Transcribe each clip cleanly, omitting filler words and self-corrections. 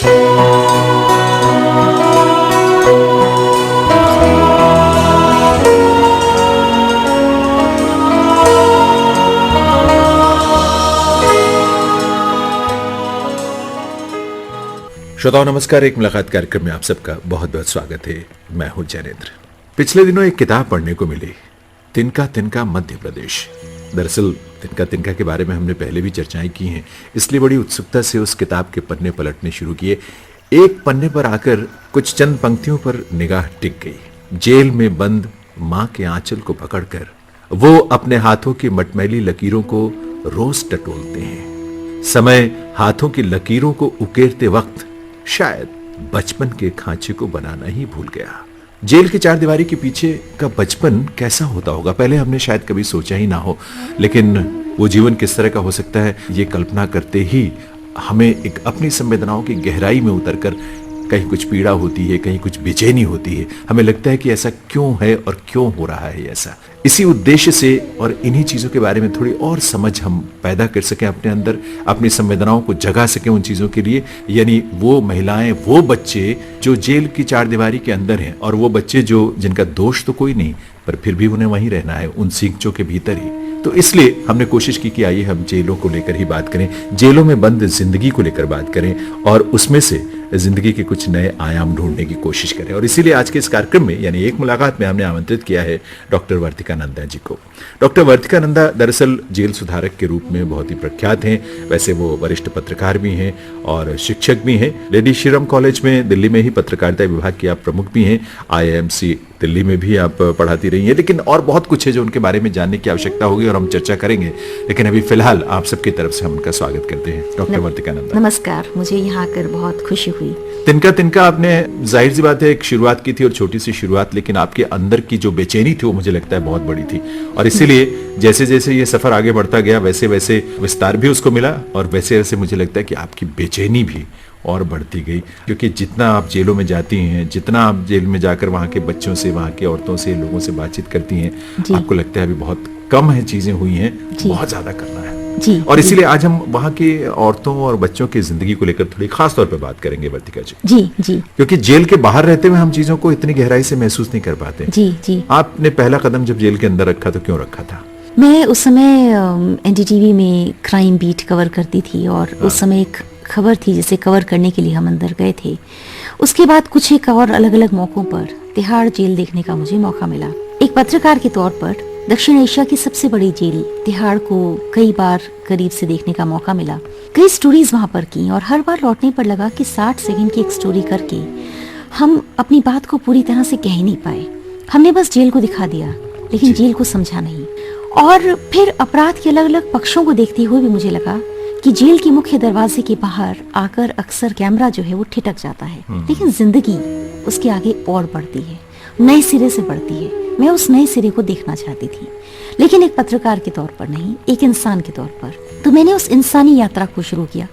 श्रोताओं नमस्कार। एक मुलाकात कार्यक्रम में आप सबका बहुत बहुत स्वागत है। मैं हूं जैनेन्द्र। पिछले दिनों एक किताब पढ़ने को मिली, तिनका तिनका मध्य प्रदेश। दरअसल तिनका तिनका के बारे में हमने पहले भी चर्चाएं की हैं, इसलिए बड़ी उत्सुकता से उस किताब के पन्ने पलटने शुरू किए। एक पन्ने पर आकर कुछ चंद पंक्तियों पर निगाह टिक गई। जेल में बंद मां के आंचल को पकड़कर वो अपने हाथों की मटमैली लकीरों को रोज टटोलते हैं। समय हाथों की लकीरों को उकेरते वक्त शायद बचपन के खांचे को बनाना ही भूल गया। जेल की चारदीवारी के पीछे का बचपन कैसा होता होगा, पहले हमने शायद कभी सोचा ही ना हो, लेकिन वो जीवन किस तरह का हो सकता है ये कल्पना करते ही हमें एक अपनी संवेदनाओं की गहराई में उतरकर कहीं कुछ पीड़ा होती है, कहीं कुछ बेचैनी होती है। हमें लगता है कि ऐसा क्यों है और क्यों हो रहा है ऐसा। इसी उद्देश्य से और इन्हीं चीजों के बारे में थोड़ी और समझ हम पैदा कर सकें अपने अंदर, अपनी संवेदनाओं को जगा सकें उन चीजों के लिए, यानी वो महिलाएं, वो बच्चे जो जेल की चारदीवारी के अंदर हैं, और वो बच्चे जो जिनका दोष तो कोई नहीं पर फिर भी उन्हें वहीं रहना है उन सींचों के भीतर ही। तो इसलिए हमने कोशिश की कि आइए हम जेलों को लेकर ही बात करें, जेलों में बंद जिंदगी को लेकर बात करें और उसमें से जिंदगी के कुछ नए आयाम ढूंढने की कोशिश करें। और इसीलिए आज के इस कार्यक्रम में यानी एक मुलाकात में हमने आमंत्रित किया है डॉक्टर वर्तिका नंदा जी को। डॉक्टर वर्तिका नंदा दरअसल जेल सुधारक के रूप में बहुत ही प्रख्यात हैं। वैसे वो वरिष्ठ पत्रकार भी हैं और शिक्षक भी हैं। लेडी श्रीराम कॉलेज में दिल्ली में ही पत्रकारिता विभाग की आप प्रमुख भी हैं। IIMC दिल्ली में भी आप पढ़ाती रही हैं, लेकिन और बहुत कुछ है जो उनके बारे में जानने की आवश्यकता होगी और हम चर्चा करेंगे। लेकिन अभी फिलहाल आप सबकी तरफ से हम उनका स्वागत करते हैं। डॉक्टर वर्तिका नंदा नमस्कार। मुझे यहाँ आकर बहुत खुशी हुई। तिनका तिनका आपने जाहिर सी बात है एक शुरुआत की थी और छोटी सी शुरुआत, लेकिन आपके अंदर की जो बेचैनी थी वो मुझे लगता है बहुत बड़ी थी और इसीलिए जैसे जैसे ये सफर आगे बढ़ता गया वैसे वैसे विस्तार भी उसको मिला और वैसे वैसे मुझे लगता है कि आपकी बेचैनी भी और बढ़ती गई, क्योंकि जितना आप जेलों में जाती हैं, जितना आप जेल में जाकर वहाँ के बच्चों से, वहाँ के औरतों से, लोगों से बातचीत करती हैं, आपको लगता है अभी बहुत कम है चीजें हुई हैं, बहुत ज्यादा करना है जी। और इसीलिए आज हम वहाँ के औरतों और बच्चों की जिंदगी को लेकर थोड़ी खास तौर पर बात करेंगे वर्तिका जी। जी जी, क्योंकि जेल के बाहर रहते हुए हम चीजों को इतनी गहराई से महसूस नहीं कर पाते। जी जी। आपने पहला कदम जब जेल के अंदर रखा तो क्यों रखा था? मैं उस समय NDTV में क्राइम बीट कवर करती थी और उस समय एक खबर थी जिसे कवर करने के लिए हम अंदर गए थे। उसके बाद कुछ एक और अलग अलग मौकों पर तिहाड़ जेल देखने का मुझे मौका मिला। एक पत्रकार के तौर पर दक्षिण एशिया की सबसे बड़ी जेल तिहाड़ को कई बार करीब से देखने का मौका मिला। कई स्टोरीज वहां पर की और हर बार लौटने पर लगा कि 60 सेकंड की एक स्टोरी करके हम अपनी बात को पूरी तरह से कह ही नहीं पाए। हमने बस जेल को दिखा दिया लेकिन जेल को समझा नहीं। और फिर अपराध के अलग अलग पक्षों को देखते हुए भी मुझे लगा कि जेल के मुख्य दरवाजे के बाहर आकर अक्सर कैमरा जो है वो ठिठक जाता है, लेकिन जिंदगी उसके आगे और बढ़ती है, नए सिरे से बढ़ती है। मैं उस नए सिरे को देखना चाहती थी, लेकिन एक पत्रकार के तौर पर नहीं, एक इंसान के तौर पर। तो मैंने उस इंसानी यात्रा को शुरू किया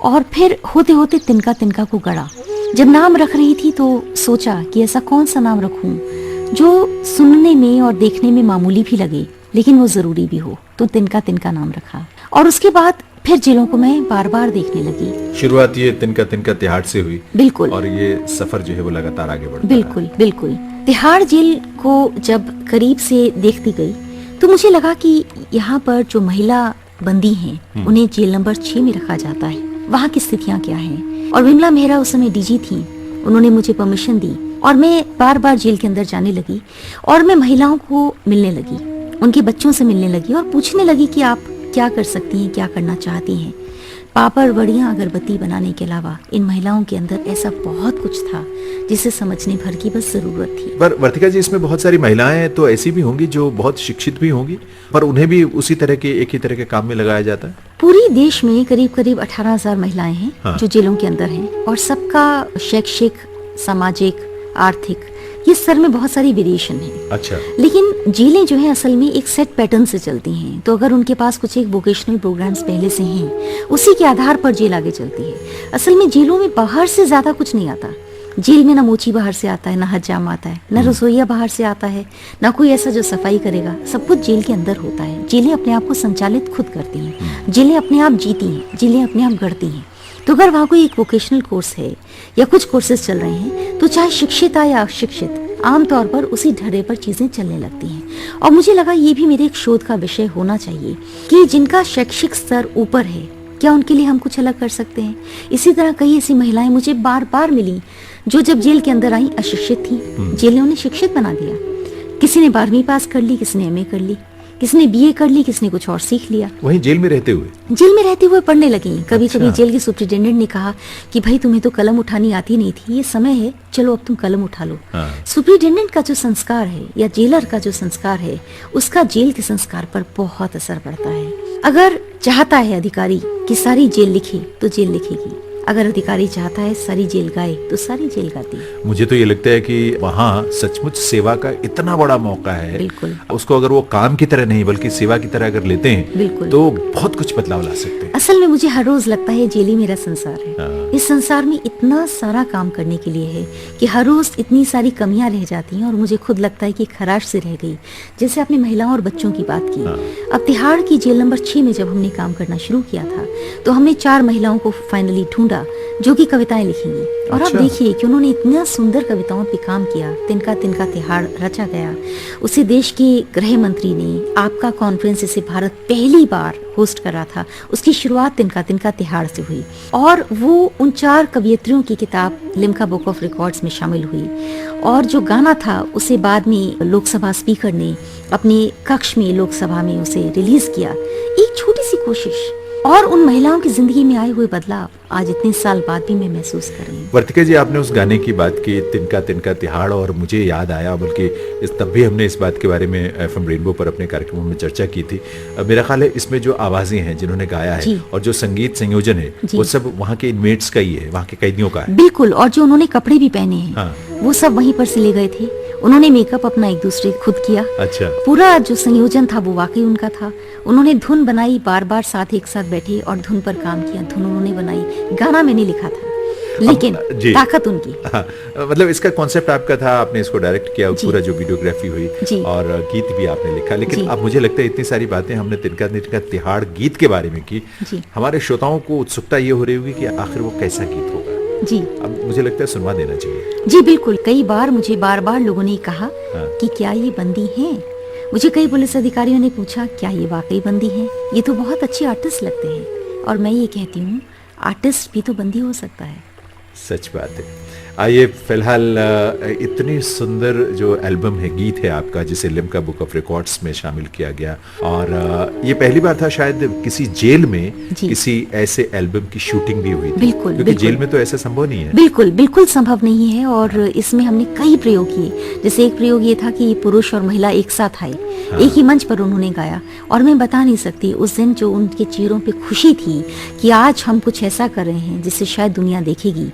और फिर होते होते तिनका तिनका को गढ़ा। जब नाम रख रही थी तो सोचा कि ऐसा कौन सा नाम रखूं जो सुनने में और देखने में मामूली भी लगे लेकिन वो जरूरी भी हो, तो तिनका तिनका नाम रखा। और उसके बाद फिर जेलों को मैं बार बार देखने लगी। शुरुआत ये तिनका तिनका तिहाड़ से हुई। बिल्कुल। और ये सफर जो है वो लगातार आगे बढ़ता बिल्कुल रहा। बिल्कुल। तिहाड़ जेल को जब करीब से देखती गई तो मुझे लगा कि यहाँ पर जो महिला बंदी हैं उन्हें जेल नंबर 6 में रखा जाता है। वहाँ की स्थितियाँ क्या हैं। और विमला मेहरा उस समय DG थी, उन्होंने मुझे परमिशन दी और मैं बार बार जेल के अंदर जाने लगी और मैं महिलाओं को मिलने लगी, उनके बच्चों से मिलने लगी और पूछने लगी कि आप क्या कर सकती हैं, क्या करना चाहती हैं। पापड़, बड़ियां, अगरबत्ती बनाने के अलावा इन महिलाओं के अंदर ऐसा बहुत कुछ था जिसे समझने भर की बस जरूरत थी। पर वर्तिका जी, इसमें बहुत सारी महिलाएं तो ऐसी भी होंगी जो बहुत शिक्षित भी होंगी, पर उन्हें भी उसी तरह के एक ही तरह के काम में लगाया जाता है। पूरी देश में करीब करीब 18,000 महिलाएं हैं। हाँ। जो जेलों के अंदर हैं और सबका शैक्षिक, सामाजिक, आर्थिक ये स्तर में बहुत सारी वेरिएशन है। अच्छा। लेकिन जेलें जो है असल में एक सेट पैटर्न से चलती हैं, तो अगर उनके पास कुछ एक वोकेशनल प्रोग्राम्स पहले से हैं उसी के आधार पर जेल आगे चलती है। असल में जेलों में बाहर से ज्यादा कुछ नहीं आता। जेल में ना मोची बाहर से आता है, ना हज्जाम आता है, ना रसोईया बाहर से आता है, ना कोई ऐसा जो सफाई करेगा। सब कुछ जेल के अंदर होता है। जेलें अपने आप को संचालित खुद करती हैं, जेलें अपने आप जीती हैं, जेलें अपने आप गढ़ती हैं। तो अगर वहाँ कोई एक वोकेशनल कोर्स है या कुछ कोर्सेज चल रहे हैं, तो चाहे शिक्षित आए या अशिक्षित, आमतौर पर उसी ढर्रे पर चीजें चलने लगती हैं। और मुझे लगा ये भी मेरे एक शोध का विषय होना चाहिए कि जिनका शैक्षिक स्तर ऊपर है, क्या उनके लिए हम कुछ अलग कर सकते हैं। इसी तरह कई ऐसी महिलाएं मुझे बार बार मिली जो जब जेल के अंदर आई अशिक्षित थी, जेल ने उन्हें शिक्षित बना दिया। किसी ने 12वीं पास कर ली, किसी ने एमए कर ली, किसी ने बीए कर ली, किसी ने कुछ और सीख लिया। वहीं जेल में रहते हुए पढ़ने लगी। कभी अच्छा। कभी जेल के सुप्रिटेंडेंट ने कहा कि भाई तुम्हें तो कलम उठानी आती नहीं थी, ये समय है, चलो अब तुम कलम उठा लो। हाँ। सुप्रिटेंडेंट का जो संस्कार है या जेलर का जो संस्कार है, उसका जेल के संस्कार पर बहुत असर पड़ता है। अगर चाहता है अधिकारी कि सारी जेल लिखे तो जेल लिखेगी, अगर अधिकारी चाहता है सारी जेल गाए तो सारी जेल गाती है। मुझे तो ये लगता है कि वहाँ सचमुच सेवा का इतना बड़ा मौका है। बिल्कुल। उसको अगर वो काम की तरह नहीं बल्कि सेवा की तरह अगर लेते हैं, बिल्कुल। तो बहुत कुछ बदलाव ला सकते हैं। असल में मुझे हर रोज लगता है जेल ही मेरा संसार है। हाँ। इस संसार में इतना सारा काम करने के लिए है कि हर रोज इतनी सारी कमियां रह जाती हैं और मुझे खुद लगता है कि खराश से रह गई। जैसे आपने महिलाओं और बच्चों की बात की। हाँ। अब तिहाड़ की जेल नंबर 6 में जब हमने काम करना शुरू किया था, तो हमने 4 महिलाओं को फाइनली ढूंढा जो कि कविताएं लिखेंगी। और अच्छा। आप देखिए कि उन्होंने इतना सुंदर कविताओं पे काम किया। तिनका तिनका तिहाड़ रचा गया। उसे देश के गृह मंत्री ने आपका कॉन्फ्रेंस इसे भारत पहली बार होस्ट कर रहा था, उसकी शुरुआत तिनका तिनका तिहाड़ से हुई और वो उन 4 कवियत्रियों की किताब लिम्का बुक ऑफ रिकॉर्ड्स में शामिल हुई। और जो गाना था उसे बाद में लोकसभा स्पीकर ने अपने कक्ष में लोकसभा में उसे रिलीज किया। एक छोटी सी कोशिश और उन महिलाओं की जिंदगी में आए हुए बदलाव आज इतने साल बाद भी मैं महसूस कर रही हूँ। वर्तिका जी, आपने उस गाने की बात की तिनका तिनका तिहाड़, और मुझे याद आया, बल्कि तब भी हमने इस बात के बारे में एफएम रेनबो पर अपने कार्यक्रमों में चर्चा की थी। मेरा ख्याल है इसमें जो आवाजें हैं जिन्होंने गाया है और जो संगीत संयोजन है वो सब वहाँ के इनमेट्स का ही है, वहाँ के कैदियों का है। बिल्कुल। और जो उन्होंने कपड़े भी पहने हैं, हाँ। वो सब वहीं पर से ले गए थे। उन्होंने मेकअप अपना एक दूसरे खुद किया। अच्छा। पूरा जो संयोजन था वो वाकई उनका था। उन्होंने धुन बनाई, बार बार साथ एक साथ बैठे और धुन पर काम किया। धुन उन्होंने बनाई, गाना मैंने लिखा था, लेकिन ताकत उनकी। हाँ, मतलब इसका कॉन्सेप्ट आपका था, आपने इसको डायरेक्ट किया, पूरा जो वीडियोग्राफी हुई और गीत भी आपने लिखा। लेकिन अब मुझे लगता है इतनी सारी बातें हमने तिनका तिनका तिहाड़ गीत के बारे में की, हमारे श्रोताओं को उत्सुकता ये हो रही होगी कि आखिर वो कैसा गीत होगा। जी, अब मुझे लगता है सुनवा देना चाहिए। जी बिल्कुल। कई बार मुझे बार बार लोगों ने कहा कि क्या ये बंदी हैं। मुझे कई पुलिस अधिकारियों ने पूछा क्या ये वाकई बंदी हैं, ये तो बहुत अच्छे आर्टिस्ट लगते हैं। और मैं ये कहती हूँ आर्टिस्ट भी तो बंदी हो सकता है। सच बात है। आइए फिलहाल इतनी सुंदर जो एल्बम है, गीत है आपका, जिसे लिम्का बुक ऑफ रिकॉर्ड्स में शामिल किया गया, और ये पहली बार था शायद किसी जेल में किसी ऐसे एल्बम की शूटिंग भी हुई थी। बिल्कुल, क्योंकि जेल में तो ऐसा संभव नहीं है। बिल्कुल बिल्कुल संभव नहीं है। और इसमें हमने कई प्रयोग किए। जैसे एक प्रयोग ये था कि पुरुष और महिला एक साथ आए, एक ही मंच पर उन्होंने गाया। और मैं बता नहीं सकती उस दिन जो उनके चेहरों पे खुशी थी कि आज हम कुछ ऐसा कर रहे हैं जिसे शायद दुनिया देखेगी,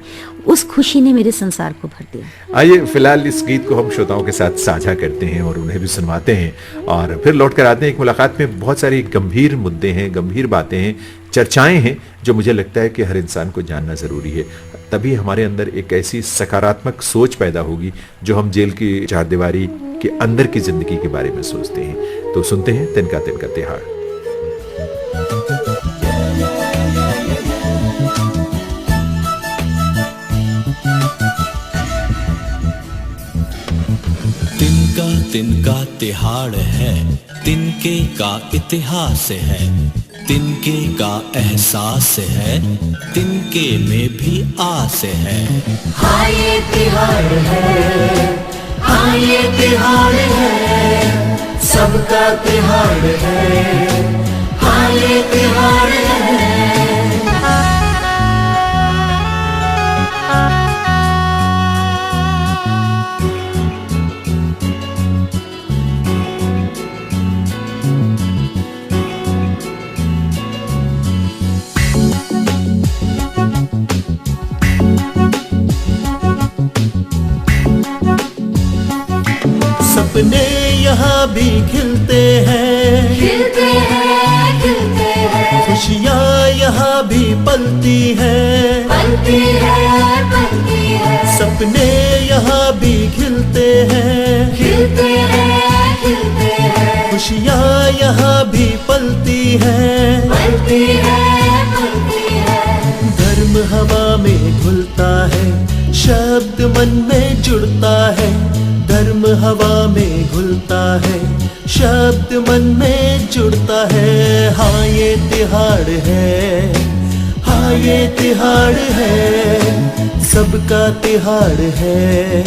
उस खुशी ने मेरे संसार को भर दिया। आइए फिलहाल इस गीत को हम श्रोताओं के साथ साझा करते हैं और उन्हें भी सुनवाते हैं, और फिर लौट कर आते हैं। एक मुलाकात में बहुत सारी गंभीर मुद्दे हैं, गंभीर बातें हैं, चर्चाएं हैं जो मुझे लगता है कि हर इंसान को जानना जरूरी है। तभी हमारे अंदर एक ऐसी सकारात्मक सोच पैदा होगी जो हम जेल की चारदीवारी के अंदर की जिंदगी के बारे में सोचते हैं। तो सुनते हैं तिनका तिनका तिहाड़। तिनका तिनका तिहाड़ है, तिनके का इतिहास है, तिनके का एहसास है, तिनके में भी आस है। हाँ ये तिहाड़ है, हाँ ये तिहाड़ है, सबका तिहाड़ है, हाँ ये तिहाड़ है। सपने यहाँ भी खिलते हैं, खिलते हैं, खिलते हैं, खुशियाँ यहाँ भी पलती हैं, पलती है, पलती है, सपने यहाँ भी खिलते हैं, खिलते हैं, खिलते हैं, खुशियाँ यहाँ भी पलती हैं, पलती है, पलती है। धर्म हवा में घुलता है, शब्द मन में जुड़ता है। धर्म हवा में घुलता है, शब्द मन में जुड़ता है। हाँ ये तिहाड़ है, हाँ ये तिहाड़ है, सबका तिहाड़ है।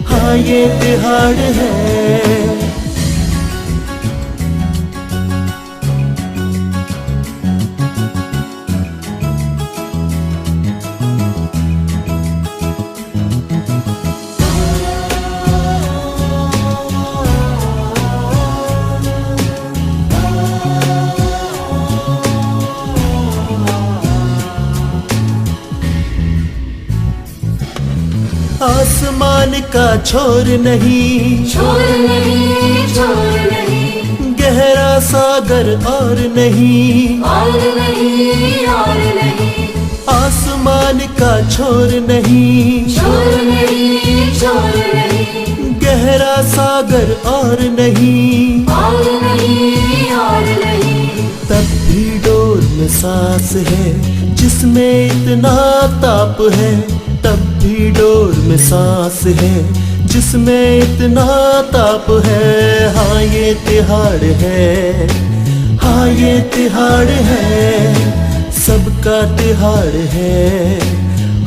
हाँ ये तिहाड़ है। आसमान का छोर नहीं, छोर नहीं, छोर नहीं, गहरा सागर और नहीं। और नहीं, और नहीं, आसमान का छोर नहीं, छोर नहीं, छोर नहीं, गहरा सागर और नहीं। और नहीं, और नहीं, तब भी डोर में सांस है जिसमें इतना ताप है। तब भी डोर में सांस है जिसमें इतना ताप है। हाँ ये तिहाड़ है, हाँ ये तिहाड़ है, सबका तिहाड़ है।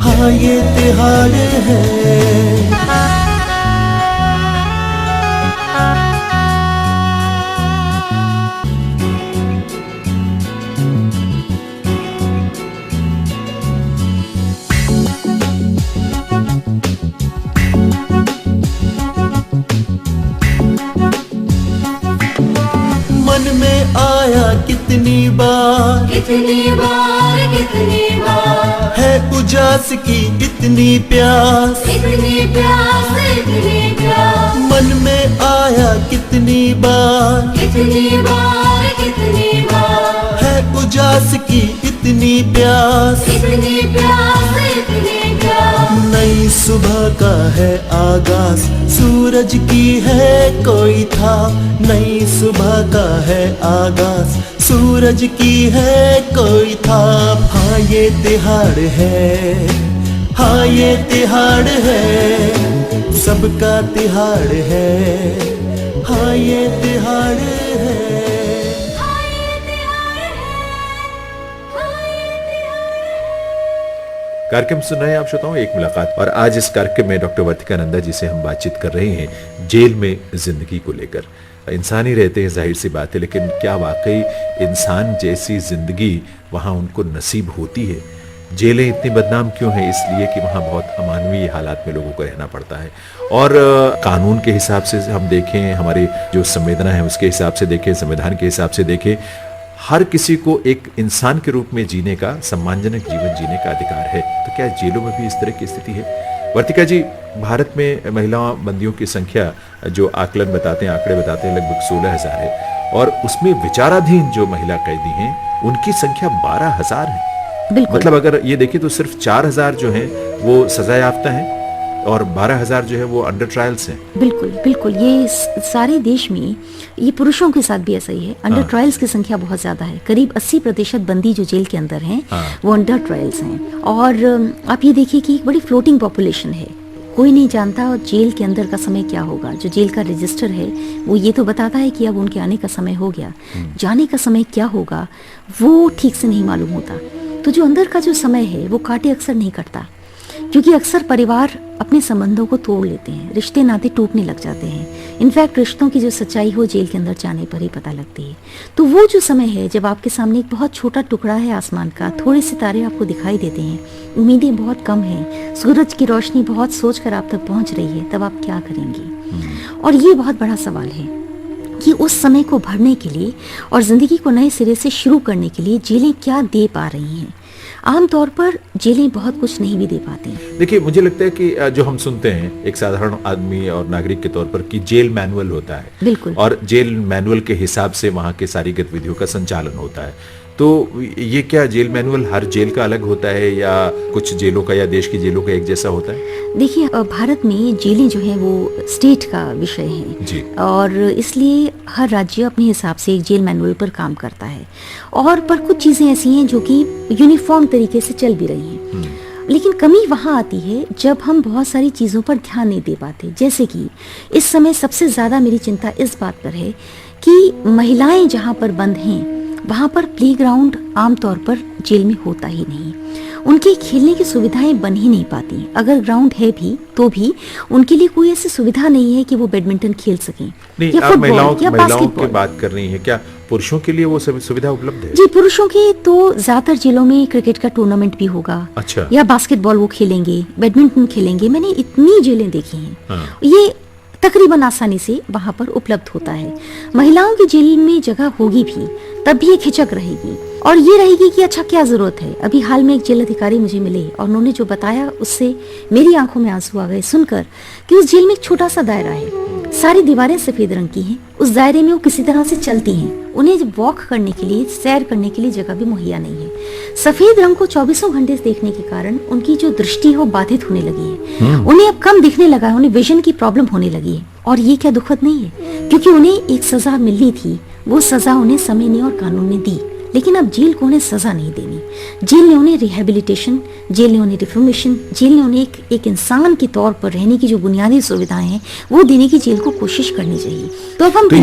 हाँ ये तिहाड़ है। मन में आया कितनी बार, कितनी बार, कितनी बार, है उजास की इतनी प्यास। इतनी प्यास, इतनी प्यास, मन में आया कितनी बार, कितनी बार, कितनी बार, है उजास की इतनी प्यास। इतनी प्यास, इतनी प्यास, नई सुबह का है आगाज, सूरज की है कोई था। नई सुबह का है आगाज, सूरज की है कोई था। हाँ ये तिहाड़ है, हाँ ये तिहाड़ है, सबका तिहाड़ है। हाँ ये तिहाड़ है। कार्यक्रम सुन रहे हैं आप श्रोताओं एक मुलाकात, और आज इस कार्यक्रम में डॉक्टर वर्तिका नंदा जी से हम बातचीत कर रहे हैं जेल में जिंदगी को लेकर। इंसान ही रहते हैं, जाहिर सी बात है, लेकिन क्या वाकई इंसान जैसी जिंदगी वहाँ उनको नसीब होती है? जेलें इतनी बदनाम क्यों हैं? इसलिए कि वहाँ बहुत अमानवीय हालात में लोगों को रहना पड़ता है। और कानून के हिसाब से हम देखें, हमारी जो संवेदना है उसके हिसाब से देखें, संविधान के हिसाब से देखें, हर किसी को एक इंसान के रूप में जीने का, सम्मानजनक जीवन जीने का अधिकार है। तो क्या जेलों में भी इस तरह की स्थिति है? वर्तिका जी, भारत में महिला बंदियों की संख्या जो आकलन बताते हैं, आंकड़े बताते हैं, लगभग 16,000 है, और उसमें विचाराधीन जो महिला कैदी हैं उनकी संख्या 12,000 है। बिल्कुल। मतलब अगर ये देखें तो सिर्फ 4,000 जो हैं वो सजा याफ्ता हैं और 12,000 जो है वो अंडर ट्रायल्स हैं। बिल्कुल बिल्कुल, ये सारे देश में, ये पुरुषों के साथ भी ऐसा ही है। अंडर ट्रायल्स की संख्या बहुत ज्यादा है। करीब 80% बंदी जो जेल के अंदर हैं वो अंडर ट्रायल्स हैं। और आप ये देखिए कि एक बड़ी फ्लोटिंग पॉपुलेशन है। कोई नहीं जानता और जेल के अंदर का समय क्या होगा। जो जेल का रजिस्टर है वो ये तो बताता है कि अब उनके आने का समय हो गया, जाने का समय क्या होगा वो ठीक से नहीं मालूम होता। तो जो अंदर का जो समय है वो काटे अक्सर नहीं कटता, क्योंकि अक्सर परिवार अपने संबंधों को तोड़ लेते हैं, रिश्ते नाते टूटने लग जाते हैं। इनफैक्ट रिश्तों की जो सच्चाई हो जेल के अंदर जाने पर ही पता लगती है। तो वो जो समय है जब आपके सामने एक बहुत छोटा टुकड़ा है आसमान का, थोड़े सितारे आपको दिखाई देते हैं, उम्मीदें बहुत कम हैं, सूरज की रोशनी बहुत सोच कर आप तक पहुंच रही है, तब आप क्या करेंगी? और ये बहुत बड़ा सवाल है कि उस समय को भरने के लिए और जिंदगी को नए सिरे से शुरू करने के लिए जेलें क्या दे पा रही हैं। आमतौर पर जेलें बहुत कुछ नहीं भी दे पाते हैं। देखिए, मुझे लगता है कि जो हम सुनते हैं एक साधारण आदमी और नागरिक के तौर पर कि जेल मैनुअल होता है, बिल्कुल, और जेल मैनुअल के हिसाब से वहाँ के सारी गतिविधियों का संचालन होता है। तो ये क्या जेल मैनुअल हर जेल का अलग होता है या कुछ जेलों का या देश की जेलों का एक जैसा होता है? देखिए, भारत में जेलें जो हैं वो स्टेट का विषय है जी। और इसलिए हर राज्य अपने हिसाब से एक जेल मैनुअल पर काम करता है, और पर कुछ चीजें ऐसी हैं जो कि यूनिफॉर्म तरीके से चल भी रही हैं। लेकिन कमी वहाँ आती है जब हम बहुत सारी चीज़ों पर ध्यान नहीं दे पाते। जैसे कि इस समय सबसे ज़्यादा मेरी चिंता इस बात पर है कि महिलाएं जहाँ पर बंद हैं वहाँ पर प्लेग्राउंड आमतौर पर जेल में होता ही नहीं। उनके खेलने की सुविधाएं बन ही नहीं पाती। अगर ग्राउंड है भी तो भी उनके लिए कोई ऐसी सुविधा नहीं है कि वो बैडमिंटन खेल सकें नहीं, या आप फुटबॉल या महिलाओं की बास्केटबॉल। बात कर रही हैं, क्या पुरुषों के लिए वो सुविधा उपलब्ध है? जी, पुरुषों के तो ज्यादातर जिलों में क्रिकेट का टूर्नामेंट भी होगा। अच्छा। या बास्केटबॉल वो खेलेंगे, बैडमिंटन खेलेंगे। मैंने इतनी जेलें देखी हैं। हाँ। ये तकरीबन आसानी से वहां पर उपलब्ध होता है। महिलाओं की जेल में जगह होगी भी तब भी एक हिचक रहेगी और ये रहेगी कि अच्छा क्या जरूरत है। अभी हाल में एक जेल अधिकारी मुझे मिले और उन्होंने जो बताया उससे मेरी आंखों में आंसू आ गए सुनकर कि उस जेल में एक छोटा सा दायरा है, सारी दीवारें सफेद रंग की हैं, उस दायरे में वो किसी तरह से चलती हैं। उन्हें वॉक करने के लिए, सैर करने के लिए जगह भी मुहैया नहीं है। सफेद रंग को 24 घंटे देखने के कारण उनकी जो दृष्टि है वो बाधित होने लगी है। उन्हें अब कम दिखने लगा है, उन्हें विजन की प्रॉब्लम होने लगी है। और ये क्या दुखद नहीं है, क्योंकि उन्हें एक सजा मिलनी थी, वो सजा उन्हें समय ने और कानून ने दी। लेकिन अब जेल को उन्हें सजा नहीं देनी। जेल ने उन्हें रिहेबिलिटेशन, जेल ने उन्हें रिफॉर्मेशन, जेल ने उन्हें एक इंसान के तौर पर रहने की जो बुनियादी सुविधाएं हैं वो देने की जेल को कोशिश करनी चाहिए। तो अब हम तो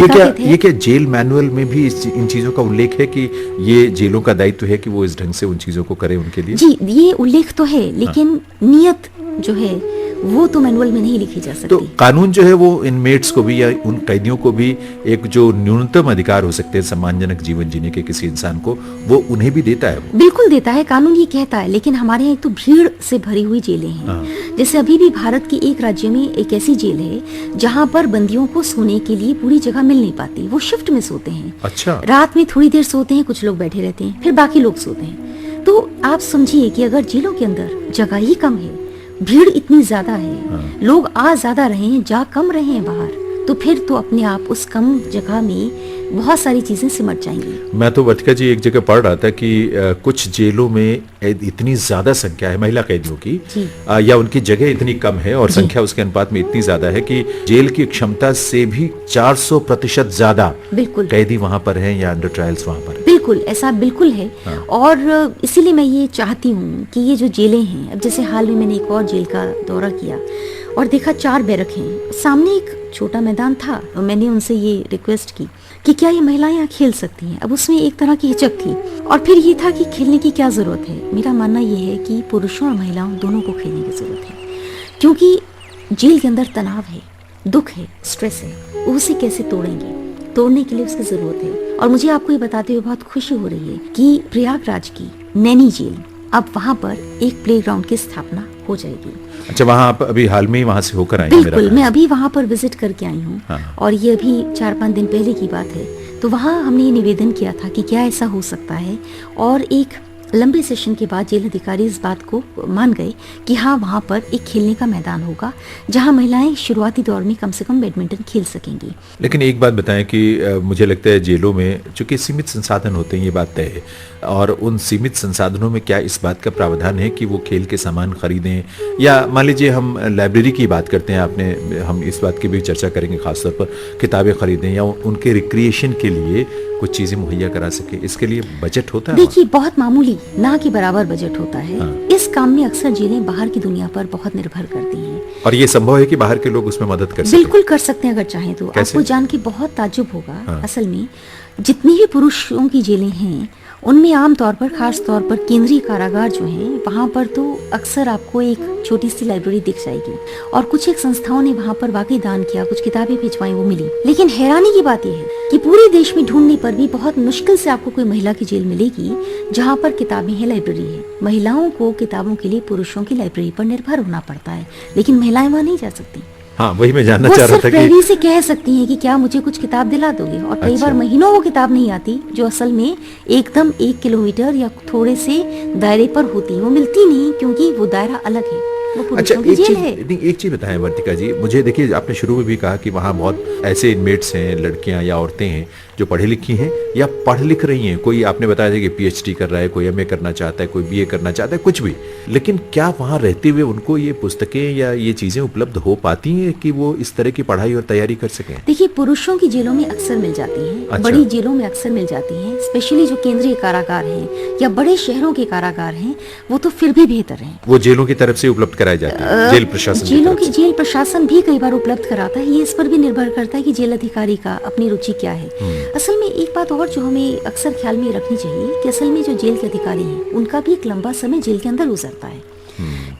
ये क्या जेल मैनुअल में भी इन चीजों का उल्लेख है कि ये जेलों का दायित्व है कि वो इस ढंग से उन चीजों को करें उनके लिए? जी, ये उल्लेख तो है, लेकिन नियत जो है वो तो मैनुअल में नहीं लिखी जा सकती। तो कानून जो है वो इनमेट्स को भी या उन कैदियों को भी एक जो न्यूनतम अधिकार हो सकते हैं सम्मानजनक जीवन जीने के किसी इंसान को, वो उन्हें भी देता है? वो बिल्कुल देता है, कानून ये कहता है। लेकिन हमारे यहाँ एक तो भीड़ से भरी हुई जेलें हैं। जैसे अभी भी भारत के एक राज्य में एक ऐसी जेल है जहाँ पर बंदियों को सोने के लिए पूरी जगह मिल नहीं पाती। वो शिफ्ट में सोते हैं। अच्छा। रात में थोड़ी देर सोते हैं, कुछ लोग बैठे रहते हैं, फिर बाकी लोग सोते हैं। तो आप समझिए कि अगर जेलों के अंदर जगह ही कम है, भीड़ इतनी ज्यादा है, लोग आ ज्यादा रहे हैं, जा कम रहे हैं बाहर, तो फिर तो अपने आप उस कम जगह में बहुत सारी चीजें सिमट जाएंगी। मैं तो वर्तिका जी एक जगह पढ़ रहा था कि कुछ जेलों में इतनी ज्यादा संख्या है महिला कैदियों की, या उनकी जगह इतनी कम है और संख्या उसके अनुपात में इतनी ज्यादा है कि जेल की क्षमता से भी 400% ज्यादा बिल्कुल कैदी वहां पर हैं या अंडर ट्रायल्स वहां पर है। बिल्कुल ऐसा बिल्कुल है। और इसीलिए मैं ये चाहती हूँ कि ये जो जेलें हैं, अब जैसे हाल में मैंने एक और जेल का दौरा किया और देखा 4 बैरक हैं, सामने एक छोटा मैदान था। मैंने उनसे ये रिक्वेस्ट की कि क्या ये महिलाएं यहाँ खेल सकती हैं। अब उसमें एक तरह की हिचक थी और फिर ये था कि खेलने की क्या जरूरत है। मेरा मानना ये है कि पुरुषों और महिलाओं दोनों को खेलने की जरूरत है, क्योंकि जेल के अंदर तनाव है, दुख है, स्ट्रेस है। उसे कैसे तोड़ेंगे? तोड़ने के लिए उसकी जरूरत है। और मुझे आपको ये बताते हुए बहुत खुशी हो रही है कि प्रयागराज की नैनी जेल, अब वहाँ पर एक प्लेग्राउंड की स्थापना हो जाएगी। अच्छा, वहाँ आप अभी हाल में ही वहाँ से होकर आए? बिल्कुल, मैं अभी वहाँ पर विजिट करके आई हूँ। हाँ। और ये अभी 4-5 दिन पहले की बात है। तो वहाँ हमने ये निवेदन किया था कि क्या ऐसा हो सकता है, और एक लंबे सेशन के बाद जेल अधिकारी इस बात को मान गए कि हाँ, वहाँ पर एक खेलने का मैदान होगा जहाँ महिलाएं शुरुआती दौर में कम से कम बैडमिंटन खेल सकेंगी। लेकिन एक बात बताएं कि मुझे लगता है जेलों में चूंकि सीमित संसाधन होते हैं, ये बात तय है, और उन सीमित संसाधनों में क्या इस बात का प्रावधान है कि वो खेल के सामान खरीदें, या मान लीजिए हम लाइब्रेरी की बात करते हैं, आपने हम इस बात की भी चर्चा करेंगे खासतौर पर, किताबें खरीदें या उनके रिक्रिएशन के लिए कुछ चीजें मुहैया करा सके, इसके लिए बजट होता है? देखिए, बहुत मामूली ना के बराबर बजट होता है। इस काम में अक्सर जेलें बाहर की दुनिया पर बहुत निर्भर करती हैं। और ये संभव है कि बाहर के लोग उसमें मदद कर सकें? बिल्कुल कर सकते हैं अगर चाहें तो। आपको जान के बहुत ताज्जुब होगा। असल में जितनी भी पुरुषों की जेलें हैं उनमें आम तौर पर, खास तौर पर केंद्रीय कारागार जो हैं, वहाँ पर तो अक्सर आपको एक छोटी सी लाइब्रेरी दिख जाएगी। और कुछ एक संस्थाओं ने वहाँ पर वाकई दान किया, कुछ किताबें भिजवाई, वो मिली। लेकिन हैरानी की बात यह है कि पूरे देश में ढूंढने पर भी बहुत मुश्किल से आपको कोई महिला की जेल मिलेगी जहाँ पर किताबें हैं, लाइब्रेरी है। महिलाओं को किताबों के लिए पुरुषों की लाइब्रेरी पर निर्भर होना पड़ता है, लेकिन महिलाएं वहाँ नहीं जा सकती। हाँ, वही मैं जानना वो चाह रहा सिर्फ था कि प्रेरी से कह सकती हैं कि क्या मुझे कुछ किताब दिला दोगे, और कई बार महीनों वो किताब नहीं आती जो असल में एकदम 1 किलोमीटर या थोड़े से दायरे पर होती है। वो मिलती नहीं क्योंकि वो दायरा अलग है। वो अच्छा, पुरुषों की एक जेल चीज है। नहीं, एक चीज बताएं वर्तिका जी, मुझे देखिए आपने शुरू में भी कहा कि वहाँ बहुत ऐसे इनमेट्स हैं, लड़कियां या औरतें हैं जो पढ़ी लिखी हैं या पढ़ लिख रही हैं। कोई आपने बताया था कि पीएचडी कर रहा है, कोई एमए करना चाहता है, कोई बीए करना चाहता है, कुछ भी। लेकिन क्या वहाँ रहते हुए उनको ये पुस्तकें या ये चीजें उपलब्ध हो पाती हैं कि वो इस तरह की पढ़ाई और तैयारी कर सकें? देखिए, पुरुषों की जेलों में अक्सर मिल जाती हैं। अच्छा। बड़ी जेलों में अक्सर मिल जाती हैं, स्पेशली जो केंद्रीय कारागार हैं या बड़े शहरों के कारागार हैं, वो तो फिर भी बेहतर हैं। वो जेलों की तरफ से उपलब्ध कराए जाते हैं, जेल प्रशासन की जेलों तरफ की से। जेल प्रशासन भी कई बार उपलब्ध कराता है। ये इस पर भी निर्भर करता है कि जेल अधिकारी का अपनी रुचि क्या है। असल में एक बात और जो हमें अक्सर ख्याल में रखनी चाहिए कि असल में जो जेल के अधिकारी हैं उनका भी एक लंबा समय जेल के अंदर गुजरता है।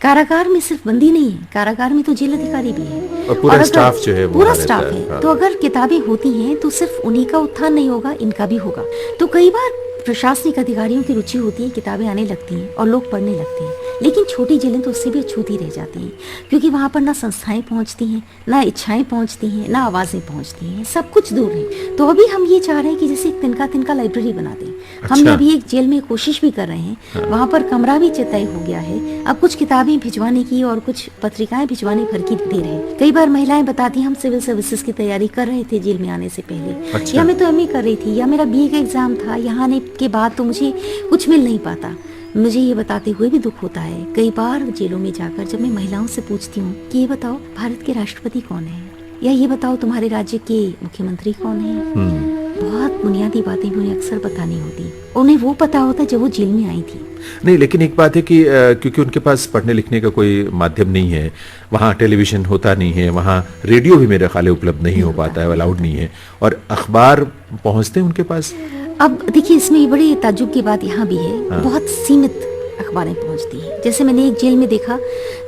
कारागार में सिर्फ बंदी नहीं है, कारागार में तो जेल अधिकारी भी है और पूरा अगर स्टाफ जो है वो पूरा वहाँ स्टाफ रहता है। है। हाँ। तो अगर किताबें होती हैं तो सिर्फ उन्हीं का उत्थान नहीं होगा, इनका भी होगा। तो कई बार प्रशासनिक अधिकारियों की रुचि होती है, किताबें आने लगती हैं और लोग पढ़ने लगते हैं। लेकिन छोटी जेलें तो उससे भी अछूती रह जाती हैं, क्योंकि वहाँ पर ना संस्थाएं पहुँचती हैं, ना इच्छाएं पहुँचती हैं, ना आवाज़ें पहुँचती हैं, सब कुछ दूर है। तो अभी हम ये चाह रहे हैं कि जैसे एक तिनका तिनका लाइब्रेरी बना दें। हमने अभी एक जेल में कोशिश भी कर रहे हैं, वहाँ पर कमरा भी तय हो गया है। अब कुछ किताबें भिजवाने की और कुछ पत्रिकाएं भिजवाने भर की दे रहे हैं। कई बार महिलाएं बताती हम सिविल सर्विसेज की तैयारी कर रहे थे जेल में आने से पहले, अच्छा। या मैं तो एमए कर रही थी, या मेरा बीए का एग्जाम था, यहाँ आने के बाद तो मुझे कुछ मिल नहीं पाता। मुझे ये बताते हुए भी दुख होता है कई बार जेलों में जाकर जब मैं महिलाओं से पूछती हूँ कि ये बताओ भारत के राष्ट्रपति कौन है, या ये बताओ तुम्हारे राज्य के मुख्यमंत्री कौन है। बहुत बुनियादी बातें भी उन्हें अक्सर पता नहीं होती। उन्हें वो पता होता जब वो जेल में आई थी। नहीं, लेकिन एक बात है कि क्योंकि उनके पास पढ़ने लिखने का कोई माध्यम नहीं है, वहाँ टेलीविजन होता नहीं है, वहाँ रेडियो भी मेरे ख्याल है उपलब्ध नहीं हो पाता है, अलाउड नहीं है, और अखबार पहुँचते हैं उनके पास। अब देखिए, इसमें बड़ी ताज्जुब की बात यहाँ भी है, बहुत सीमित अखबारें पहुंचती हैं। जैसे मैंने एक जेल में देखा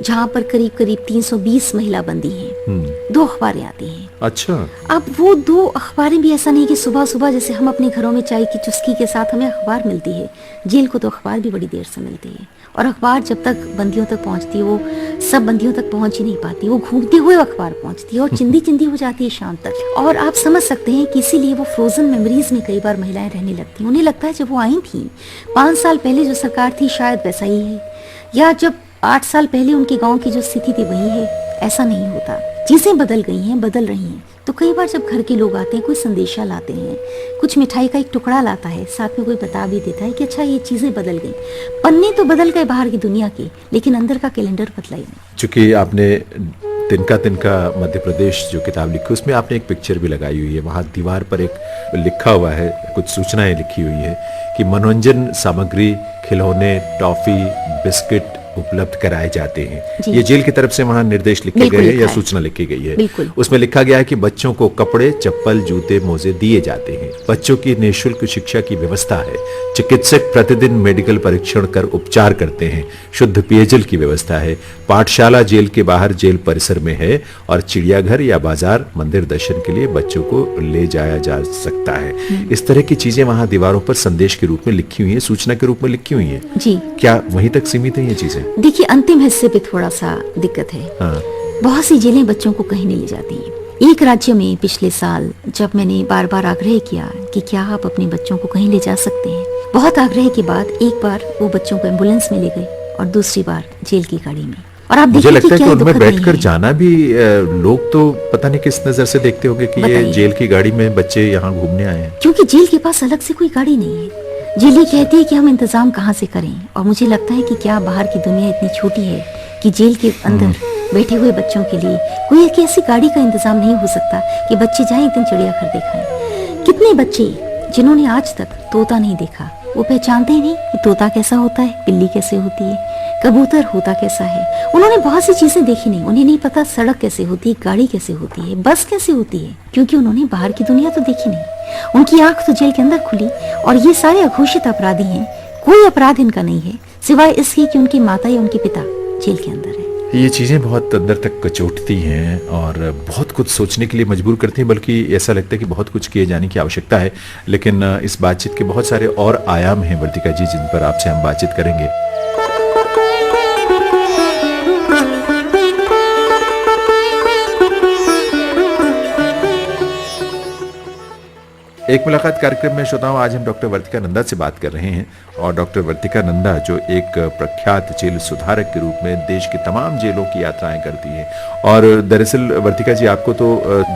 जहाँ पर करीब करीब 320 महिला बंदी हैं, 2 अखबारें आती हैं। अच्छा। अब वो 2 अखबारें भी ऐसा नहीं कि सुबह सुबह जैसे हम अपने घरों में चाय की चुस्की के साथ हमें अखबार मिलती है, जेल को तो अखबार भी बड़ी देर से मिलती है। और अखबार जब तक बंदियों तक पहुंचती है, वो सब बंदियों तक पहुंच ही नहीं पाती, वो घूमते हुए अखबार पहुंचती है और चिंदी चिंदी हो जाती है शाम तक। और आप समझ सकते हैं कि इसीलिए वो फ्रोजन मेमोरीज में कई बार महिलाएं रहने लगती हैं। उन्हें लगता है जब वो आई थी 5 साल पहले जो सरकार थी शायद वैसा ही है, या जब 8 साल पहले उनके गाँव की जो स्थिति थी वही है। ऐसा नहीं होता, चीजें बदल गई हैं, बदल रही हैं। तो कई बार जब घर के लोग आते हैं, कोई संदेशा लाते हैं, कुछ मिठाई का एक टुकड़ा लाता है, साथ में कोई बता भी देता है कि अच्छा ये चीजें बदल गई। पन्ने तो बदल गए बाहर की दुनिया के, लेकिन अंदर का कैलेंडर बदला ही नहीं। चूंकि आपने तिनका तिनका मध्य प्रदेश जो किताब लिखी, उसमें आपने एक पिक्चर भी लगाई हुई है, वहाँ दीवार पर एक लिखा हुआ है, कुछ सूचनाएं लिखी हुई है कि मनोरंजन सामग्री, खिलौने, टॉफी, बिस्किट उपलब्ध कराए जाते हैं। ये जेल की तरफ से वहाँ निर्देश लिखे गए हैं या सूचना लिखी गई है। बिल्कुल। उसमें लिखा गया है कि बच्चों को कपड़े, चप्पल, जूते, मोजे दिए जाते हैं। बच्चों की निःशुल्क शिक्षा की व्यवस्था है। चिकित्सक प्रतिदिन मेडिकल परीक्षण कर उपचार करते हैं। शुद्ध पेयजल की व्यवस्था है। पाठशाला जेल के बाहर जेल परिसर में है और चिड़ियाघर या बाजार, मंदिर दर्शन के लिए बच्चों को ले जाया जा सकता है। इस तरह की चीजें वहाँ दीवारों पर संदेश के रूप में लिखी हुई है, सूचना के रूप में लिखी हुई है। जी, क्या वहीं तक सीमित है ये चीजें? देखिए, अंतिम हिस्से पे थोड़ा सा दिक्कत है। हाँ। बहुत सी जेलें बच्चों को कहीं नहीं ले जाती हैं। एक राज्य में पिछले साल जब मैंने बार बार आग्रह किया कि क्या आप अपने बच्चों को कहीं ले जा सकते हैं, बहुत आग्रह के बाद एक बार वो बच्चों को एम्बुलेंस में ले गए और दूसरी बार जेल की गाड़ी में। और आप मुझे देखिए लगता कि है कि क्या उनमें दुखद नहीं बैठकर है। जाना भी लोग तो पता नहीं किस नजर से देखते होंगे कि ये बताइए। जेल की गाड़ी में बच्चे यहाँ घूमने आए हैं। क्योंकि जेल के पास अलग से कोई गाड़ी नहीं है। जेल ये कहती है कि हम इंतजाम कहाँ से करें, और मुझे लगता है कि क्या बाहर की दुनिया इतनी छोटी है कि जेल के अंदर बैठे हुए बच्चों के लिए कोई एक ऐसी गाड़ी का इंतजाम नहीं हो सकता कि बच्चे जाएं एक दिन चिड़ियाघर दिखाएं। कितने बच्चे जिन्होंने आज तक तोता नहीं देखा, वो पहचानते ही नहीं कि तोता कैसा होता है, बिल्ली कैसे होती है, कबूतर होता कैसा है। उन्होंने बहुत सी चीजें देखी नहीं, उन्हें नहीं पता सड़क कैसे होती है, गाड़ी कैसे होती है, बस कैसे होती है, क्योंकि उन्होंने बाहर की दुनिया तो देखी नहीं। उनकी आंख तो जेल के अंदर खुली। और ये सारे अघोषित अपराधी हैं, कोई अपराध इनका नहीं है सिवाय इसके कि उनकी माता या उनके पिता जेल के अंदर है। ये चीजें बहुत अंदर तक कचोटती हैं और बहुत कुछ सोचने के लिए मजबूर करती हैं, बल्कि ऐसा लगता है कि बहुत कुछ किए जाने की आवश्यकता है। लेकिन इस बातचीत के बहुत सारे और आयाम हैं वर्तिका जी, जिन पर आपसे हम बातचीत करेंगे। एक मुलाकात कार्यक्रम में श्रोताओं आज हम डॉक्टर वर्तिका नंदा से बात कर रहे हैं और डॉक्टर वर्तिका नंदा जो एक प्रख्यात जेल सुधारक के रूप में देश की तमाम जेलों की यात्राएं करती हैं और दरअसल वर्तिका जी आपको तो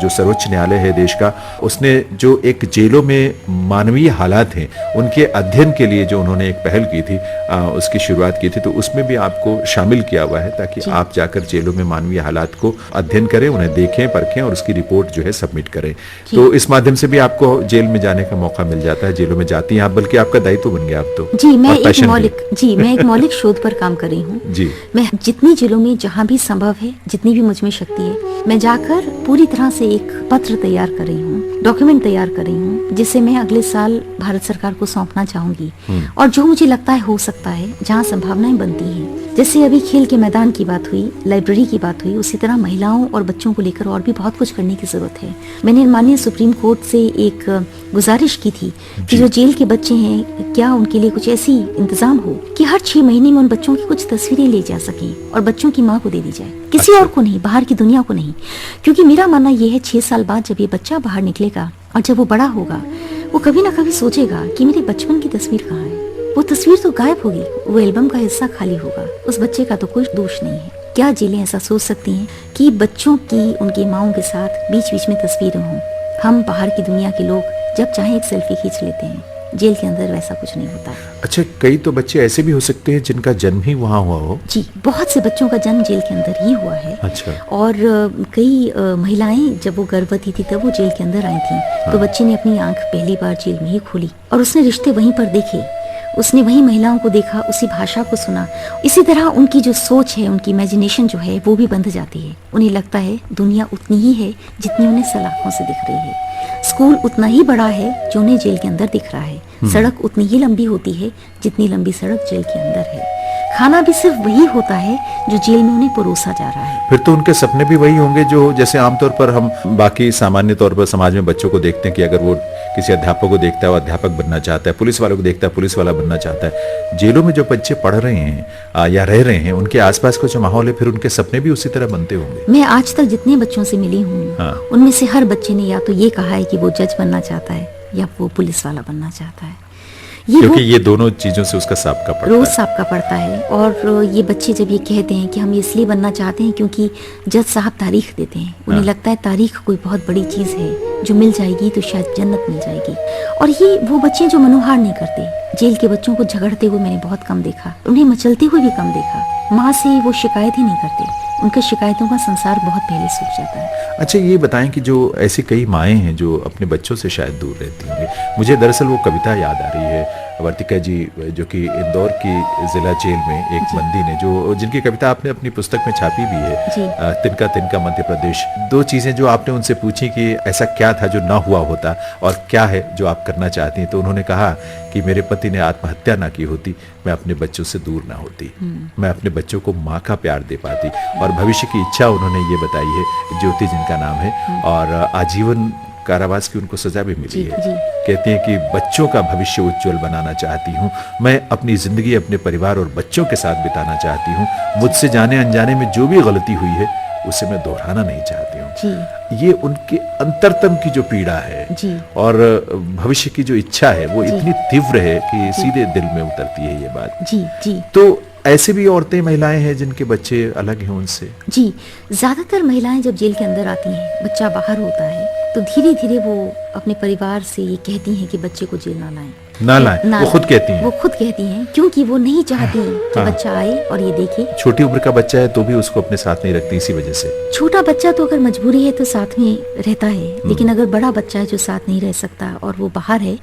जो सर्वोच्च न्यायालय है देश का उसने जो एक जेलों में मानवीय हालात हैं उनके अध्ययन के लिए जो उन्होंने एक पहल की थी उसकी शुरुआत की थी तो उसमें भी आपको शामिल किया हुआ है ताकि आप जाकर जेलों में मानवीय हालात को अध्ययन करें, उन्हें देखें, परखें और उसकी रिपोर्ट जो है सबमिट करें। तो इस माध्यम से भी आपको जेल में जाने का मौका मिल जाता है, जेलों में जाती हैं आप, बल्कि आपका दायित्व बन गया आप तो। जी मैं एक मौलिक शोध पर काम कर रही हूँ जी। मैं जितनी जेलों में जहाँ भी संभव है, जितनी भी मुझमें शक्ति है, मैं जाकर पूरी तरह से एक पत्र तैयार कर रही हूँ, डॉक्यूमेंट तैयार कर रही हूँ जिसे मैं अगले साल भारत सरकार को सौंपना चाहूंगी। और जो मुझे लगता है हो सकता है, जहाँ संभावनाएं बनती हैं, जैसे अभी खेल के मैदान की बात हुई, लाइब्रेरी की बात हुई, उसी तरह महिलाओं और बच्चों को लेकर और भी बहुत कुछ करने की जरूरत है। मैंने माननीय सुप्रीम कोर्ट से एक गुजारिश की थी कि जो जेल के बच्चे हैं क्या उनके लिए कुछ ऐसी इंतजाम हो कि हर 6 महीने में उन बच्चों की कुछ तस्वीरें ली जा सके और बच्चों की माँ को दे दी जाए, किसी और को नहीं, बाहर की दुनिया को नहीं। क्योंकि मेरा मानना यह है 6 साल बाद जब ये बच्चा बाहर निकलेगा और जब वो बड़ा होगा वो कभी ना कभी सोचेगा कि मेरे बचपन की तस्वीर कहाँ है। वो तस्वीर तो गायब होगी, वो एल्बम का हिस्सा खाली होगा, उस बच्चे का तो कोई दोष नहीं है। क्या जेलें ऐसा सोच सकती हैं कि बच्चों की उनकी माओं के साथ बीच बीच में तस्वीरें हों? हम बाहर की दुनिया के लोग जब चाहे एक सेल्फी खींच लेते हैं, जेल के अंदर वैसा कुछ नहीं होता। अच्छा, कई तो बच्चे ऐसे भी हो सकते हैं जिनका जन्म ही वहाँ हुआ हो। जी, बहुत से बच्चों का जन्म जेल के अंदर ही हुआ है। अच्छा। और कई महिलाएं जब वो गर्भवती थी तब वो जेल के अंदर आई थी। तो बच्चे ने अपनी आंख पहली बार जेल में ही खोली और उसने रिश्ते वहीं पर देखे, उसने वही महिलाओं को देखा, उसी भाषा को सुना। इसी तरह उनकी जो सोच है, उनकी इमेजिनेशन जो है वो भी बंध जाती है। उन्हें लगता है दुनिया उतनी ही है जितनी उन्हें सलाखों से दिख रही है, स्कूल उतना ही बड़ा है जो उन्हें जेल के अंदर दिख रहा है, सड़क उतनी ही लंबी होती है जितनी लंबी सड़क जेल के अंदर है, खाना भी सिर्फ वही होता है जो जेल में उन्हें परोसा जा रहा है। फिर तो उनके सपने भी वही होंगे जो जैसे आमतौर पर हम बाकी सामान्य तौर पर समाज में बच्चों को देखते हैं कि अगर वो किसी अध्यापक को देखता है वो अध्यापक बनना चाहता है, पुलिस वालों को देखता है पुलिस वाला बनना चाहता है। जेलों में जो बच्चे पढ़ रहे हैं या रह रहे हैं उनके आसपास का जो माहौल है फिर उनके सपने भी उसी तरह बनते होंगे। मैं आज तक जितने बच्चों से मिली हूँ उनमें से हर बच्चे ने या तो ये कहा है कि वो जज बनना चाहता है या वो पुलिस वाला बनना चाहता है। क्योंकि ये दोनों चीजों से उसका साबका पड़ता है, रोज साबका पड़ता है। और ये बच्चे जब ये कहते हैं कि हम इसलिए बनना चाहते हैं क्योंकि जज साहब तारीख देते हैं, उन्हें लगता है तारीख कोई बहुत बड़ी चीज है जो मिल जाएगी तो शायद जन्नत मिल जाएगी। और ये वो बच्चे जो मनोहार नहीं करते, जेल के बच्चों को झगड़ते हुए मैंने बहुत कम देखा, उन्हें मचलते हुए भी कम देखा। माँ से वो शिकायत ही नहीं करते, उनके शिकायतों का संसार बहुत पहले सूख जाता है। अच्छा, ये बताएं कि जो ऐसी कई माएँ हैं जो अपने बच्चों से शायद दूर रहती होंगी, मुझे दरअसल वो कविता याद आ रही है वर्तिका जी जो कि इंदौर की जिला जेल में एक बंदी ने जो जिनकी कविता आपने अपनी पुस्तक में छापी भी है, तिनका तिनका मध्य प्रदेश। 2 चीजें जो आपने उनसे पूछी कि ऐसा क्या था जो ना हुआ होता और क्या है जो आप करना चाहती हैं, तो उन्होंने कहा कि मेरे पति ने आत्महत्या ना की होती, मैं अपने बच्चों से दूर ना होती, मैं अपने बच्चों को माँ का प्यार दे पाती। और भविष्य की इच्छा उन्होंने ये बताई है, ज्योति जिनका नाम है, और आजीवन कारावास की उनको सजा भी मिली है। कहती हैं कि बच्चों का भविष्य उज्जवल बनाना चाहती हूँ, मैं अपनी जिंदगी अपने परिवार और बच्चों के साथ बिताना चाहती हूँ, मुझसे जाने अनजाने में जो भी गलती हुई है उसे मैं दोहराना नहीं चाहती हूँ। ये उनके अंतरतम की जो पीड़ा है और भविष्य की जो इच्छा है वो इतनी तीव्र है कि सीधे दिल में उतरती है ये बात। तो ऐसे भी औरतें महिलाएं हैं जिनके बच्चे अलग हैं उनसे। जी, ज्यादातर महिलाएं जब जेल के अंदर आती हैं, बच्चा बाहर होता है तो धीरे धीरे वो अपने परिवार से ये कहती हैं कि बच्चे को जेल ना लाएं। वो खुद कहती हैं। वो खुद कहती हैं क्योंकि वो नहीं चाहती कि बच्चा आए और ये देखे। छोटी उम्र का बच्चा है तो भी उसको अपने साथ नहीं रखती इसी वजह से। छोटा बच्चा तो अगर मजबूरी है तो साथ में रहता है, लेकिन अगर बड़ा बच्चा है जो साथ नहीं रह सकता और वो बाहर है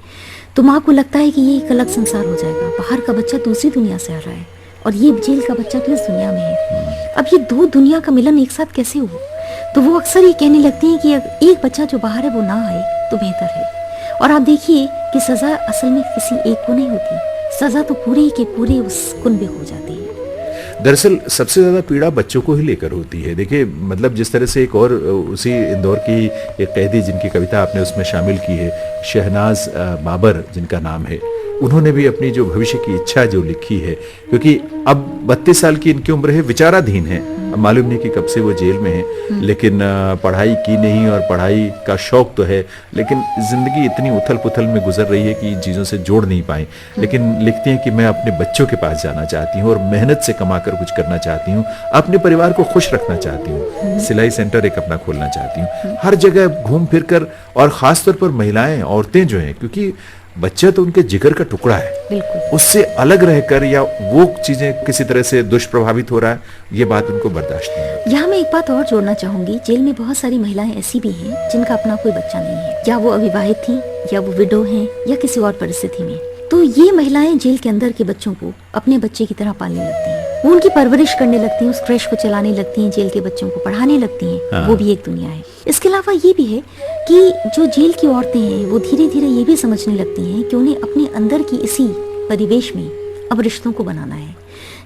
तो माँ को लगता है कि ये एक अलग संसार हो जाएगा। बाहर का बच्चा दूसरी दुनिया से आ रहा है और ये जेल का बच्चा तो इस दुनिया में है। अब ये 2 दुनिया का मिलन एक साथ कैसे हुआ? तो वो अक्सर ये कहने लगती हैं कि एक बच्चा जो बाहर है वो ना आए तो बेहतर है। और आप देखिए कि सजा असल में किसी एक को नहीं होती, सजा तो पूरे के पूरे उस कुनबे हो जाती है। दरअसल सबसे ज्यादा पीड़ा बच्चों को ही लेकर होती है। देखिए, मतलब जिस तरह से एक और उसी इंदौर की एक कैदी जिनकी कविता आपने उसमें शामिल की है, शहनाज बाबर जिनका नाम है, उन्होंने भी अपनी जो भविष्य की इच्छा जो लिखी है, क्योंकि अब 32 साल की इनकी उम्र है, विचाराधीन है, मालूम नहीं कि कब से वो जेल में है, लेकिन पढ़ाई की नहीं और पढ़ाई का शौक तो है, लेकिन जिंदगी इतनी उथल पुथल में गुजर रही है कि इन चीज़ों से जोड़ नहीं पाए। लेकिन लिखती हैं कि मैं अपने बच्चों के पास जाना चाहती हूँ और मेहनत से कमा कर कुछ करना चाहती हूँ, अपने परिवार को खुश रखना चाहती हूँ, सिलाई सेंटर एक अपना खोलना चाहती हूँ, हर जगह घूम फिर कर, और खासतौर पर महिलाएं, औरतें जो हैं, क्योंकि बच्चा तो उनके जिगर का टुकड़ा है, बिल्कुल उससे अलग रहकर या वो चीजें किसी तरह से दुष्प्रभावित हो रहा है, ये बात उनको बर्दाश्त नहीं होती। यहाँ मैं एक बात और जोड़ना चाहूंगी, जेल में बहुत सारी महिलाएं ऐसी भी हैं जिनका अपना कोई बच्चा नहीं है, या वो अविवाहित थी, या वो विडो हैं, या किसी और परिस्थिति में। तो ये महिलाएं जेल के अंदर के बच्चों को अपने बच्चे की तरह पालने लगती हैं, वो उनकी परवरिश करने लगती हैं, उस क्रैश को चलाने लगती हैं, जेल के बच्चों को पढ़ाने लगती हैं। हाँ। वो भी एक दुनिया है। इसके अलावा ये भी है कि जो जेल की औरतें हैं वो धीरे धीरे ये भी समझने लगती हैं कि उन्हें अपने अंदर की इसी परिवेश में अब रिश्तों को बनाना है।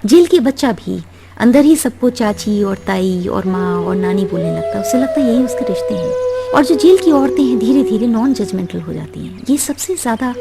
जेल के बच्चा भी अंदर ही सबको चाची और ताई और माँ और नानी बोलने लगता है, उससे लगता है यही उसके रिश्ते हैं। और जो जेल की औरतें हैं धीरे धीरे नॉन जजमेंटल हो जाती हैं। ये सबसे ज्यादा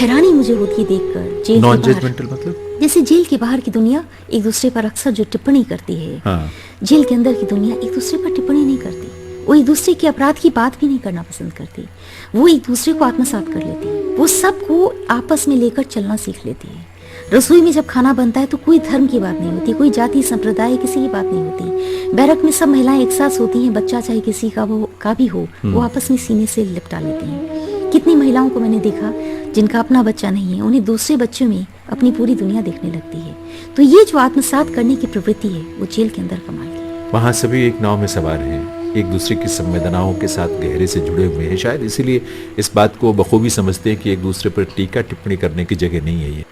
हैरानी मुझे होती है देखकर। जेल नॉन के बाहर, जजमेंटल मतलब? जैसे जेल के बाहर की दुनिया एक दूसरे पर अक्सर जो टिप्पणी करती है, हाँ। जेल के अंदर की दुनिया एक दूसरे पर टिप्पणी नहीं करती, वो एक दूसरे के अपराध की बात भी नहीं करना पसंद करती, वो एक दूसरे को आत्मसात कर लेती है, वो सबको आपस में लेकर चलना सीख लेती है। रसोई में जब खाना बनता है तो कोई धर्म की बात नहीं होती, कोई जाति संप्रदाय किसी की बात नहीं होती। बैरक में सब महिलाएं एक साथ होती हैं, बच्चा चाहे किसी का वो का भी हो, वो आपस में सीने से लिपटा लेती हैं। कितनी महिलाओं को मैंने देखा जिनका अपना बच्चा नहीं है, उन्हें दूसरे बच्चों में अपनी पूरी दुनिया देखने लगती है। तो ये जो आत्मसात करने की प्रवृत्ति है वो जेल के अंदर कमाल की है। वहाँ सभी एक नाव में सवार हैं, एक दूसरे की संवेदनाओं के साथ गहरे से जुड़े हुए हैं, शायद इसीलिए इस बात को बखूबी समझते हैं कि एक दूसरे पर टीका टिप्पणी करने की जगह नहीं है ये।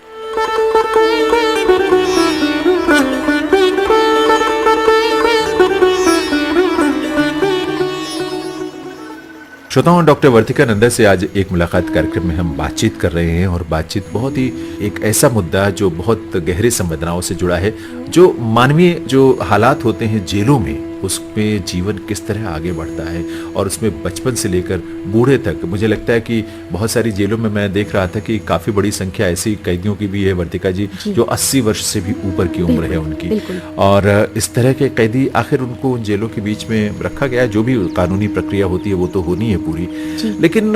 श्रोताओं, डॉक्टर वर्तिका नंदा से आज एक मुलाकात कार्यक्रम में हम बातचीत कर रहे हैं, और बातचीत बहुत ही एक ऐसा मुद्दा जो बहुत गहरे संवेदनाओं से जुड़ा है, जो मानवीय जो हालात होते हैं जेलों में, उसमें जीवन किस तरह आगे बढ़ता है, और उसमें बचपन से लेकर बूढ़े तक। मुझे लगता है कि बहुत सारी जेलों में मैं देख रहा था कि काफी बड़ी संख्या ऐसी कैदियों की भी है वर्तिका जी, जो 80 वर्ष से भी ऊपर की उम्र है उनकी, और इस तरह के कैदी आखिर उनको उन जेलों के बीच में रखा गया है। जो भी कानूनी प्रक्रिया होती है वो तो होनी है पूरी, लेकिन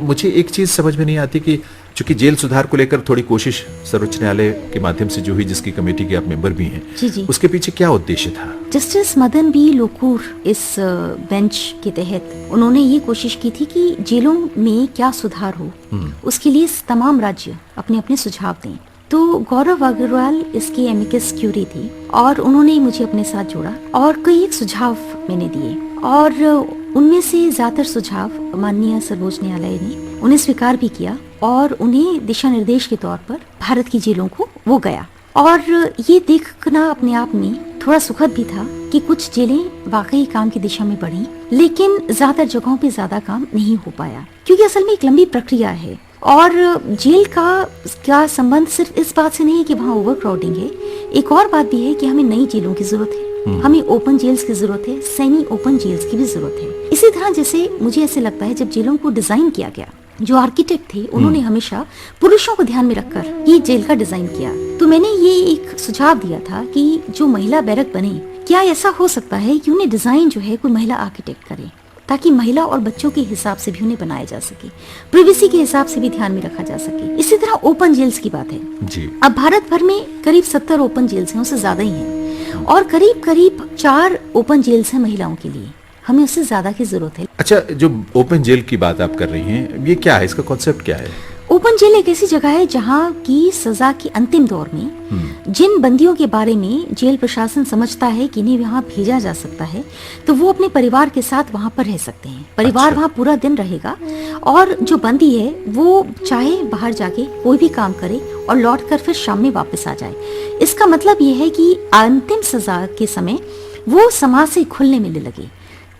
मुझे एक चीज समझ में नहीं आती कि चूंकि जेल सुधार को लेकर थोड़ी कोशिश सर्वोच्च न्यायालय के माध्यम से जो हुई, जिसकी कमेटी के आप मेंबर भी हैं, जी। उसके पीछे क्या उद्देश्य था? जस्टिस मदन बी लोकूर इस बेंच के तहत उन्होंने ये कोशिश की थी कि जेलों में क्या सुधार हो, उसके लिए तमाम राज्य अपने अपने सुझाव दें। तो गौरव अग्रवाल इसकी एमिकस क्यूरी थी, और उन्होंने मुझे अपने साथ जोड़ा और कई एक सुझाव मैंने दिए, और उनमें से ज्यादातर सुझाव माननीय सर्वोच्च न्यायालय ने उन्हें स्वीकार भी किया, और उन्हें दिशा निर्देश के तौर पर भारत की जेलों को वो गया। और ये देखना अपने आप में थोड़ा सुखद भी था कि कुछ जेलें वाकई काम की दिशा में बढ़ी, लेकिन ज्यादा जगहों पे ज्यादा काम नहीं हो पाया, क्योंकि असल में एक लंबी प्रक्रिया है। और जेल का संबंध सिर्फ इस बात से नहीं है कि वहाँ ओवर क्राउडिंग है, एक और बात भी है कि हमें नई जेलों की जरूरत है, हमें ओपन जेल्स की जरूरत है, सेमी ओपन जेल्स की भी जरूरत है। इसी तरह जैसे मुझे ऐसे लगता है जब जेलों को डिजाइन किया गया, जो आर्किटेक्ट थे उन्होंने हमेशा पुरुषों को ध्यान में रखकर ये जेल का डिजाइन किया। तो मैंने ये एक सुझाव दिया था कि जो महिला बैरक बने, क्या ऐसा हो सकता है कि उन्हें डिजाइन जो है कोई महिला आर्किटेक्ट करे, ताकि महिला और बच्चों के हिसाब से भी उन्हें बनाया जा सके, प्राइवेसी के हिसाब से भी ध्यान में रखा जा सके। इसी तरह ओपन जेल्स की बात है जी। अब भारत भर में करीब 70 ओपन जेल्स हैं, उससे ज्यादा ही हैं, और करीब 4 ओपन जेल्स हैं महिलाओं के लिए। हमें उससे ज्यादा की जरूरत है। अच्छा, जो ओपन जेल की बात आप कर रही हैं, ये क्या है, इसका कॉन्सेप्ट क्या है? ओपन जेल एक ऐसी जगह है जहाँ की सजा के अंतिम दौर में जिन बंदियों के बारे में जेल प्रशासन समझता है कि इन्हें वहाँ भेजा जा सकता है, तो वो अपने परिवार के साथ वहाँ पर रह सकते हैं। परिवार अच्छा। वहाँ पूरा दिन रहेगा, और जो बंदी है वो चाहे बाहर जाके कोई भी काम करे और लौटकर फिर शाम में वापस आ जाए। इसका मतलब ये है कि अंतिम सजा के समय वो समाज से खुलने मिलने लगे,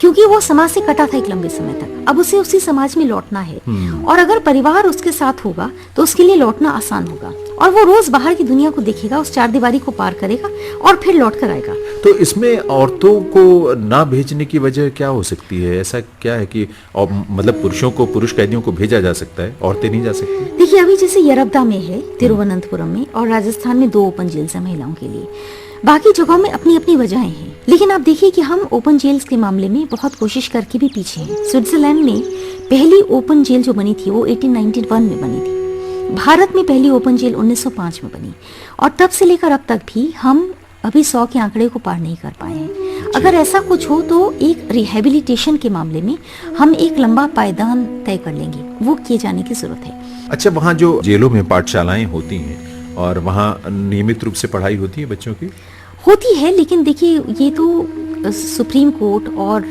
क्योंकि वो समाज से कटा था एक लंबे समय तक। अब उसे उसी समाज में लौटना है, और अगर परिवार उसके साथ होगा तो उसके लिए लौटना आसान होगा, और वो रोज बाहर की दुनिया को देखेगा, उस चारदीवारी को पार करेगा और फिर लौट कर आएगा। तो इसमें औरतों को ना भेजने की वजह क्या हो सकती है? ऐसा क्या है कि मतलब पुरुषों को, पुरुष कैदियों को भेजा जा सकता है, औरतें नहीं जा सकती? देखिए, अभी जैसे यरबदा में है, तिरुवनंतपुरम में, और राजस्थान में 2 ओपन जेल्स हैं महिलाओं के लिए। बाकी जगहों में अपनी अपनी वजहें हैं। लेकिन आप देखिए कि हम ओपन जेल्स के मामले में बहुत कोशिश करके भी पीछे हैं। स्विट्जरलैंड में पहली ओपन जेल जो बनी थी वो 1891 में बनी थी। भारत में पहली ओपन जेल 1905 में बनी, और तब से लेकर अब तक भी हम अभी 100 के आंकड़े को पार नहीं कर पाए हैं। अगर ऐसा कुछ हो तो एक रिहेबिलिटेशन के मामले में हम एक लंबा पायदान तय कर लेंगे, वो किए जाने की जरूरत है। अच्छा, वहाँ जो जेलों में पाठशालाएं होती हैं और वहाँ नियमित रूप से पढ़ाई होती है बच्चों की? होती है, लेकिन देखिए ये तो सुप्रीम कोर्ट और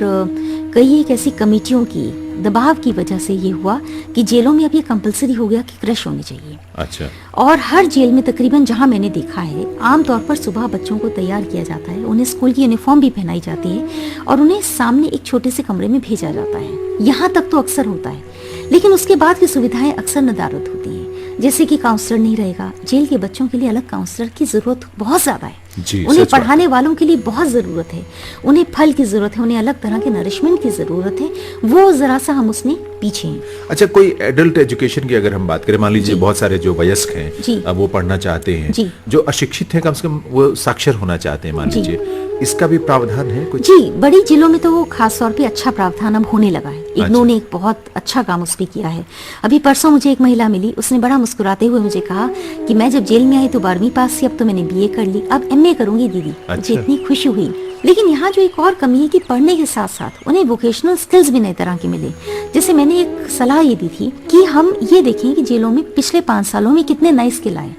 कई एक ऐसी कमेटियों की दबाव की वजह से ये हुआ कि जेलों में अब ये कंपलसरी हो गया कि क्रश होनी चाहिए। अच्छा। और हर जेल में तकरीबन जहां मैंने देखा है, आमतौर पर सुबह बच्चों को तैयार किया जाता है, उन्हें स्कूल की यूनिफॉर्म भी पहनाई जाती है और उन्हें सामने एक छोटे से कमरे में भेजा जाता है। यहाँ तक तो अक्सर होता है, लेकिन उसके बाद की सुविधाएं अक्सर नदारद होती हैं, जैसे कि काउंसलर नहीं रहेगा। जेल के बच्चों के लिए अलग काउंसलर की जरूरत बहुत ज्यादा है। उन्हें पढ़ाने वालों के लिए बहुत जरूरत है, उन्हें फल की जरूरत है, उन्हें अलग तरह के नरिशमेंट की जरूरत है। वो जरा सा हम उसमें पीछे हैं। अच्छा, कोई एडल्ट एजुकेशन की अगर हम बात करें, मान लीजिए बहुत सारे जो वयस्क हैं अब वो पढ़ना चाहते हैं, जो अशिक्षित हैं कम से कम वो साक्षर होना चाहते हैं, मान लीजिए, इसका भी प्रावधान है कुछ? जी, बड़ी जिलों में तो वो खास तौर पे अच्छा प्रावधान अब होने लगा है। इग्नू ने एक बहुत अच्छा काम उस पे किया है। अभी परसों मुझे एक महिला मिली, उसने बड़ा मुस्कुराते हुए मुझे कहा कि मैं जब जेल में आई तो 12वीं पास की, अब तो मैंने बीए कर ली, अब एमए करूंगी दीदी। मुझे इतनी खुशी हुई। लेकिन यहाँ जो एक और कमी है कि पढ़ने के साथ साथ उन्हें वोकेशनल स्किल्स भी नए तरह के मिले। जैसे मैंने एक सलाह ये दी थी कि हम ये देखें कि जेलों में पिछले 5 सालों में कितने नए स्किल आए।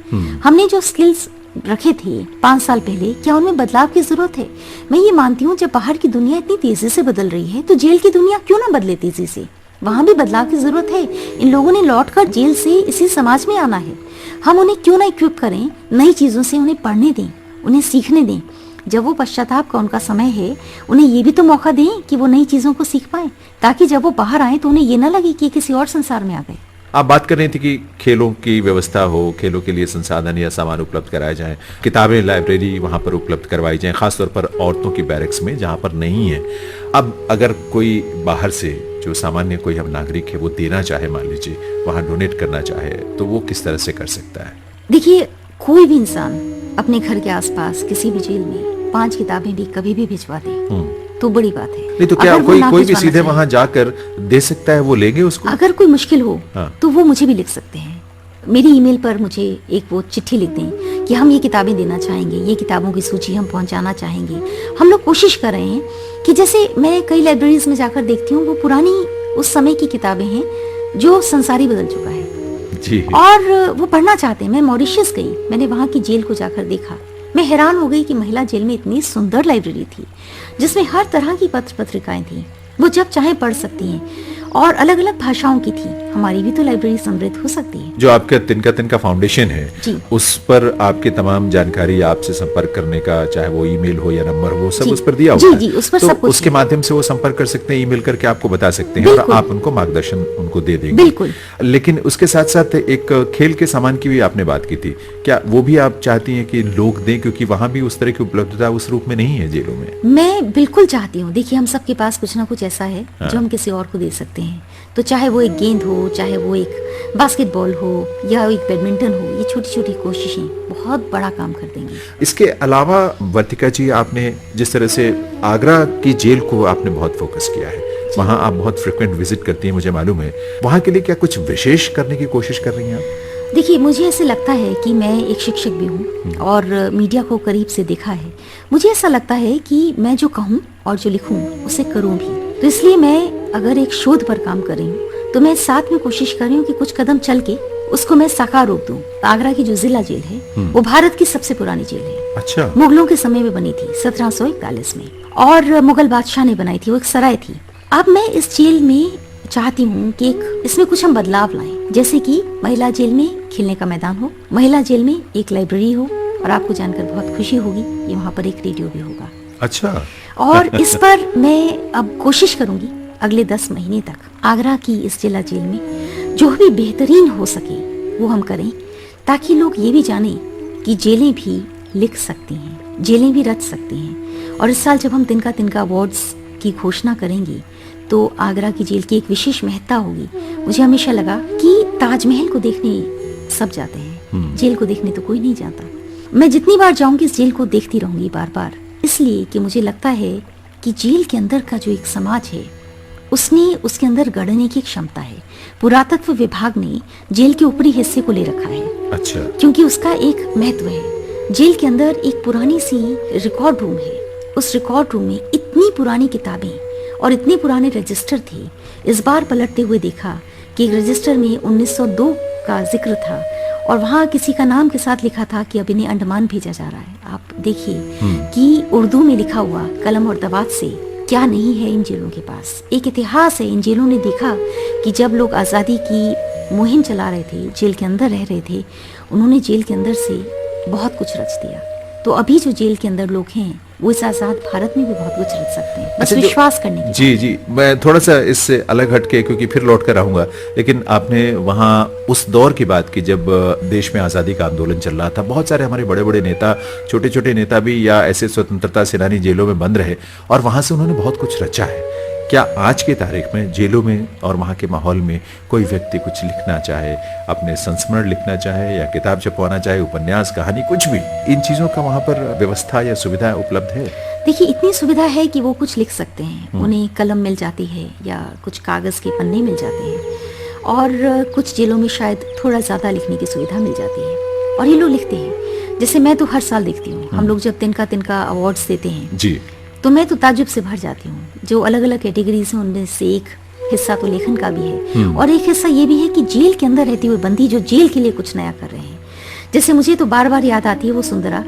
हमने जो स्किल्स रखे थे 5 साल पहले, क्या उनमें बदलाव की जरूरत है? मैं ये मानती हूँ जब बाहर की दुनिया इतनी तेजी से बदल रही है तो जेल की दुनिया क्यों ना बदले तेजी से? वहाँ भी बदलाव की जरूरत है। इन लोगों ने लौटकर जेल से इसी समाज में आना है। हम उन्हें क्यों ना इक्विप करें, नई चीजों से उन्हें पढ़ने दें, उन्हें सीखने दें। जब वो पश्चाताप का उनका समय है, उन्हें ये भी तो मौका दें कि वो नई चीजों को सीख पाए, ताकि जब वो बाहर आए तो उन्हें ये ना लगे कि किसी और संसार में आ गए। आप बात कर रही थी कि खेलों की व्यवस्था हो, खेलों के लिए संसाधन या सामान उपलब्ध कराए जाएं, किताबें, लाइब्रेरी वहां पर उपलब्ध करवाई जाएं, खासतौर पर औरतों की बैरक्स में जहां पर नहीं है। अब अगर कोई बाहर से जो सामान्य कोई हम नागरिक है वो देना चाहे, मान लीजिए वहां डोनेट करना चाहे, तो वो किस तरह से कर सकता है? देखिए, कोई भी इंसान अपने घर के आसपास किसी भी जेल में 5 किताबें भी कभी भी भिजवा दे तो बड़ी बात है। नहीं तो क्या कोई भी सीधे वहां जाकर दे सकता है, वो लेंगे उसको? अगर कोई मुश्किल हो तो वो मुझे भी लिख सकते हैं। मेरी ईमेल पर मुझे एक वो चिट्ठी लिख दें कि हम ये किताबें देना चाहेंगे, ये किताबों की सूची हम पहुंचाना चाहेंगे। हम लोग कोशिश कर रहे हैं कि जैसे मैं कई लाइब्रेरीज में जाकर देखती हूँ, वो पुरानी उस समय की किताबें हैं जो संसारी बदल चुका है जी। और वो पढ़ना चाहते हैं। मैं मॉरिशस गई, मैंने वहाँ की जेल को जाकर देखा। मैं हैरान हो गई कि महिला जेल में इतनी सुंदर लाइब्रेरी थी जिसमें हर तरह की पत्र पत्रिकाएं थी, वो जब चाहे पढ़ सकती हैं, और अलग अलग भाषाओं की थी। हमारी भी तो लाइब्रेरी समृद्ध हो सकती है। जो आपका तिनका फाउंडेशन है, उस पर आपके तमाम जानकारी, आपसे संपर्क करने का, चाहे वो ईमेल हो या नंबर हो, सब उस पर दिया हुआ है। जी, उस पर तो सब कुछ उसके माध्यम से वो संपर्क कर सकते हैं, ईमेल करके आपको बता सकते हैं और आप उनको मार्गदर्शन उनको दे देंगे। बिल्कुल। लेकिन उसके साथ साथ एक खेल के सामान की भी आपने बात की थी, क्या वो भी आप चाहती हैं कि लोग दें, क्योंकि वहां भी उस तरह की उपलब्धता उस रूप में नहीं है जेलों में? मैं बिल्कुल चाहती हूँ। देखिए, हम सबके पास कुछ ना कुछ ऐसा है जो हम किसी और को दे सकते हैं। तो चाहे वो एक गेंद हो, चाहे वो एक बास्केटबॉल हो या एक बैडमिंटन हो, ये छोटी छोटी कोशिशें बहुत बड़ा काम कर देंगी। इसके अलावा वर्तिका जी, आपने जिस तरह से आगरा की जेल को आपने बहुत फोकस किया है, वहाँ आप बहुत फ्रिक्वेंट विजिट करती हैं, मुझे मालूम है, वहाँ के लिए क्या कुछ विशेष करने की कोशिश कर रही हैं आप? देखिए, मुझे ऐसे लगता है कि मैं एक शिक्षक भी हूँ और मीडिया को करीब से देखा है। मुझे ऐसा लगता है कि मैं जो कहूँ और जो लिखूँ उसे करूँ भी। तो इसलिए मैं अगर एक शोध पर काम कर रही हूँ तो मैं साथ में कोशिश कर रही हूँ कि कुछ कदम चल के उसको मैं साकार रूप दूं। आगरा की जो जिला जेल है वो भारत की सबसे पुरानी जेल है। अच्छा। मुगलों के समय में बनी थी 1741 में, और मुगल बादशाह ने बनाई थी। वो एक सराय थी। अब मैं इस जेल में चाहती हूँ कि इसमें कुछ हम बदलाव लाएं, जैसे कि महिला जेल में खेलने का मैदान हो, महिला जेल में एक लाइब्रेरी हो, और आपको जानकर बहुत खुशी होगी कि वहाँ पर एक रेडियो भी होगा। अच्छा। और इस पर मैं अब कोशिश करूंगी अगले 10 महीने तक आगरा की इस जिला जेल में जो भी बेहतरीन हो सके वो हम करें, ताकि लोग ये भी जानें कि जेलें भी लिख सकती हैं, जेलें भी रच सकती हैं। और इस साल जब हम तिनका तिनका अवार्ड्स की घोषणा करेंगे तो आगरा की जेल की एक विशेष महत्ता होगी। मुझे हमेशा लगा कि ताजमहल को देखने सब जाते हैं, जेल को देखने तो कोई नहीं जाता। मैं जितनी बार जाऊंगी इस जेल को देखती रहूंगी बार बार, इसलिए कि मुझे लगता है कि जेल के अंदर का जो एक समाज है उसने उसके अंदर गढ़ने की क्षमता है। पुरातत्व विभाग ने जेल के ऊपरी हिस्से को ले रखा है। अच्छा। क्योंकि उसका एक महत्व है। जेल के अंदर एक पुरानी सी रिकॉर्ड रूम है। उस रिकॉर्ड रूम में इतनी पुरानी किताबें और इतने पुराने रजिस्टर थे। इस बार पलटते हुए देखा कि एक रजिस्टर में 1902 का जिक्र था और वहाँ किसी का नाम के साथ लिखा था कि अब इन्हें अंडमान भेजा जा रहा है। आप देखिए कि उर्दू में लिखा हुआ कलम और दवात से क्या नहीं है इन जेलों के पास। एक इतिहास है। इन जेलों ने देखा कि जब लोग आज़ादी की मुहिम चला रहे थे, जेल के अंदर रह रहे थे, उन्होंने जेल के अंदर से बहुत कुछ रच दिया। तो अभी जो जेल के अंदर लोग हैं वो इस आज़ाद भारत में भी बहुत कुछ रच सकते हैं, बस विश्वास करने की। जी जी, मैं थोड़ा सा इससे अलग हटके, क्योंकि फिर लौट कर आऊंगा, लेकिन आपने वहाँ उस दौर की बात की जब देश में आज़ादी का आंदोलन चल रहा था। बहुत सारे हमारे बड़े बड़े नेता, छोटे छोटे नेता भी या ऐसे स्वतंत्रता सेनानी जेलों में बंद रहे और वहां से उन्होंने बहुत कुछ रचा है। क्या आज की तारीख में जेलों में और वहाँ के माहौल में कोई व्यक्ति कुछ लिखना चाहे, अपने संस्मरण लिखना चाहे या किताब छपवाना चाहे, उपन्यास, कहानी, कुछ भी, इन चीज़ों का वहाँ पर व्यवस्था या सुविधा उपलब्ध है? देखिए, इतनी सुविधा है कि वो कुछ लिख सकते हैं। उन्हें कलम मिल जाती है या कुछ कागज़ के पन्ने मिल जाते हैं और कुछ जेलों में शायद थोड़ा ज़्यादा लिखने की सुविधा मिल जाती है और ये लोग लिखते हैं। जैसे मैं तो हर साल देखती हूँ, हम लोग जब तिनका अवार्ड्स देते हैं जी, तो मैं तो ताजुब से भर जाती हूँ। जो अलग अलग कैटेगरीज हैं उनमें से एक हिस्सा तो लेखन का भी है और एक हिस्सा ये भी है कि जेल के अंदर रहते हुए बंदी जो जेल के लिए कुछ नया कर रहे हैं। जैसे मुझे तो बार बार याद आती है वो सुंदरा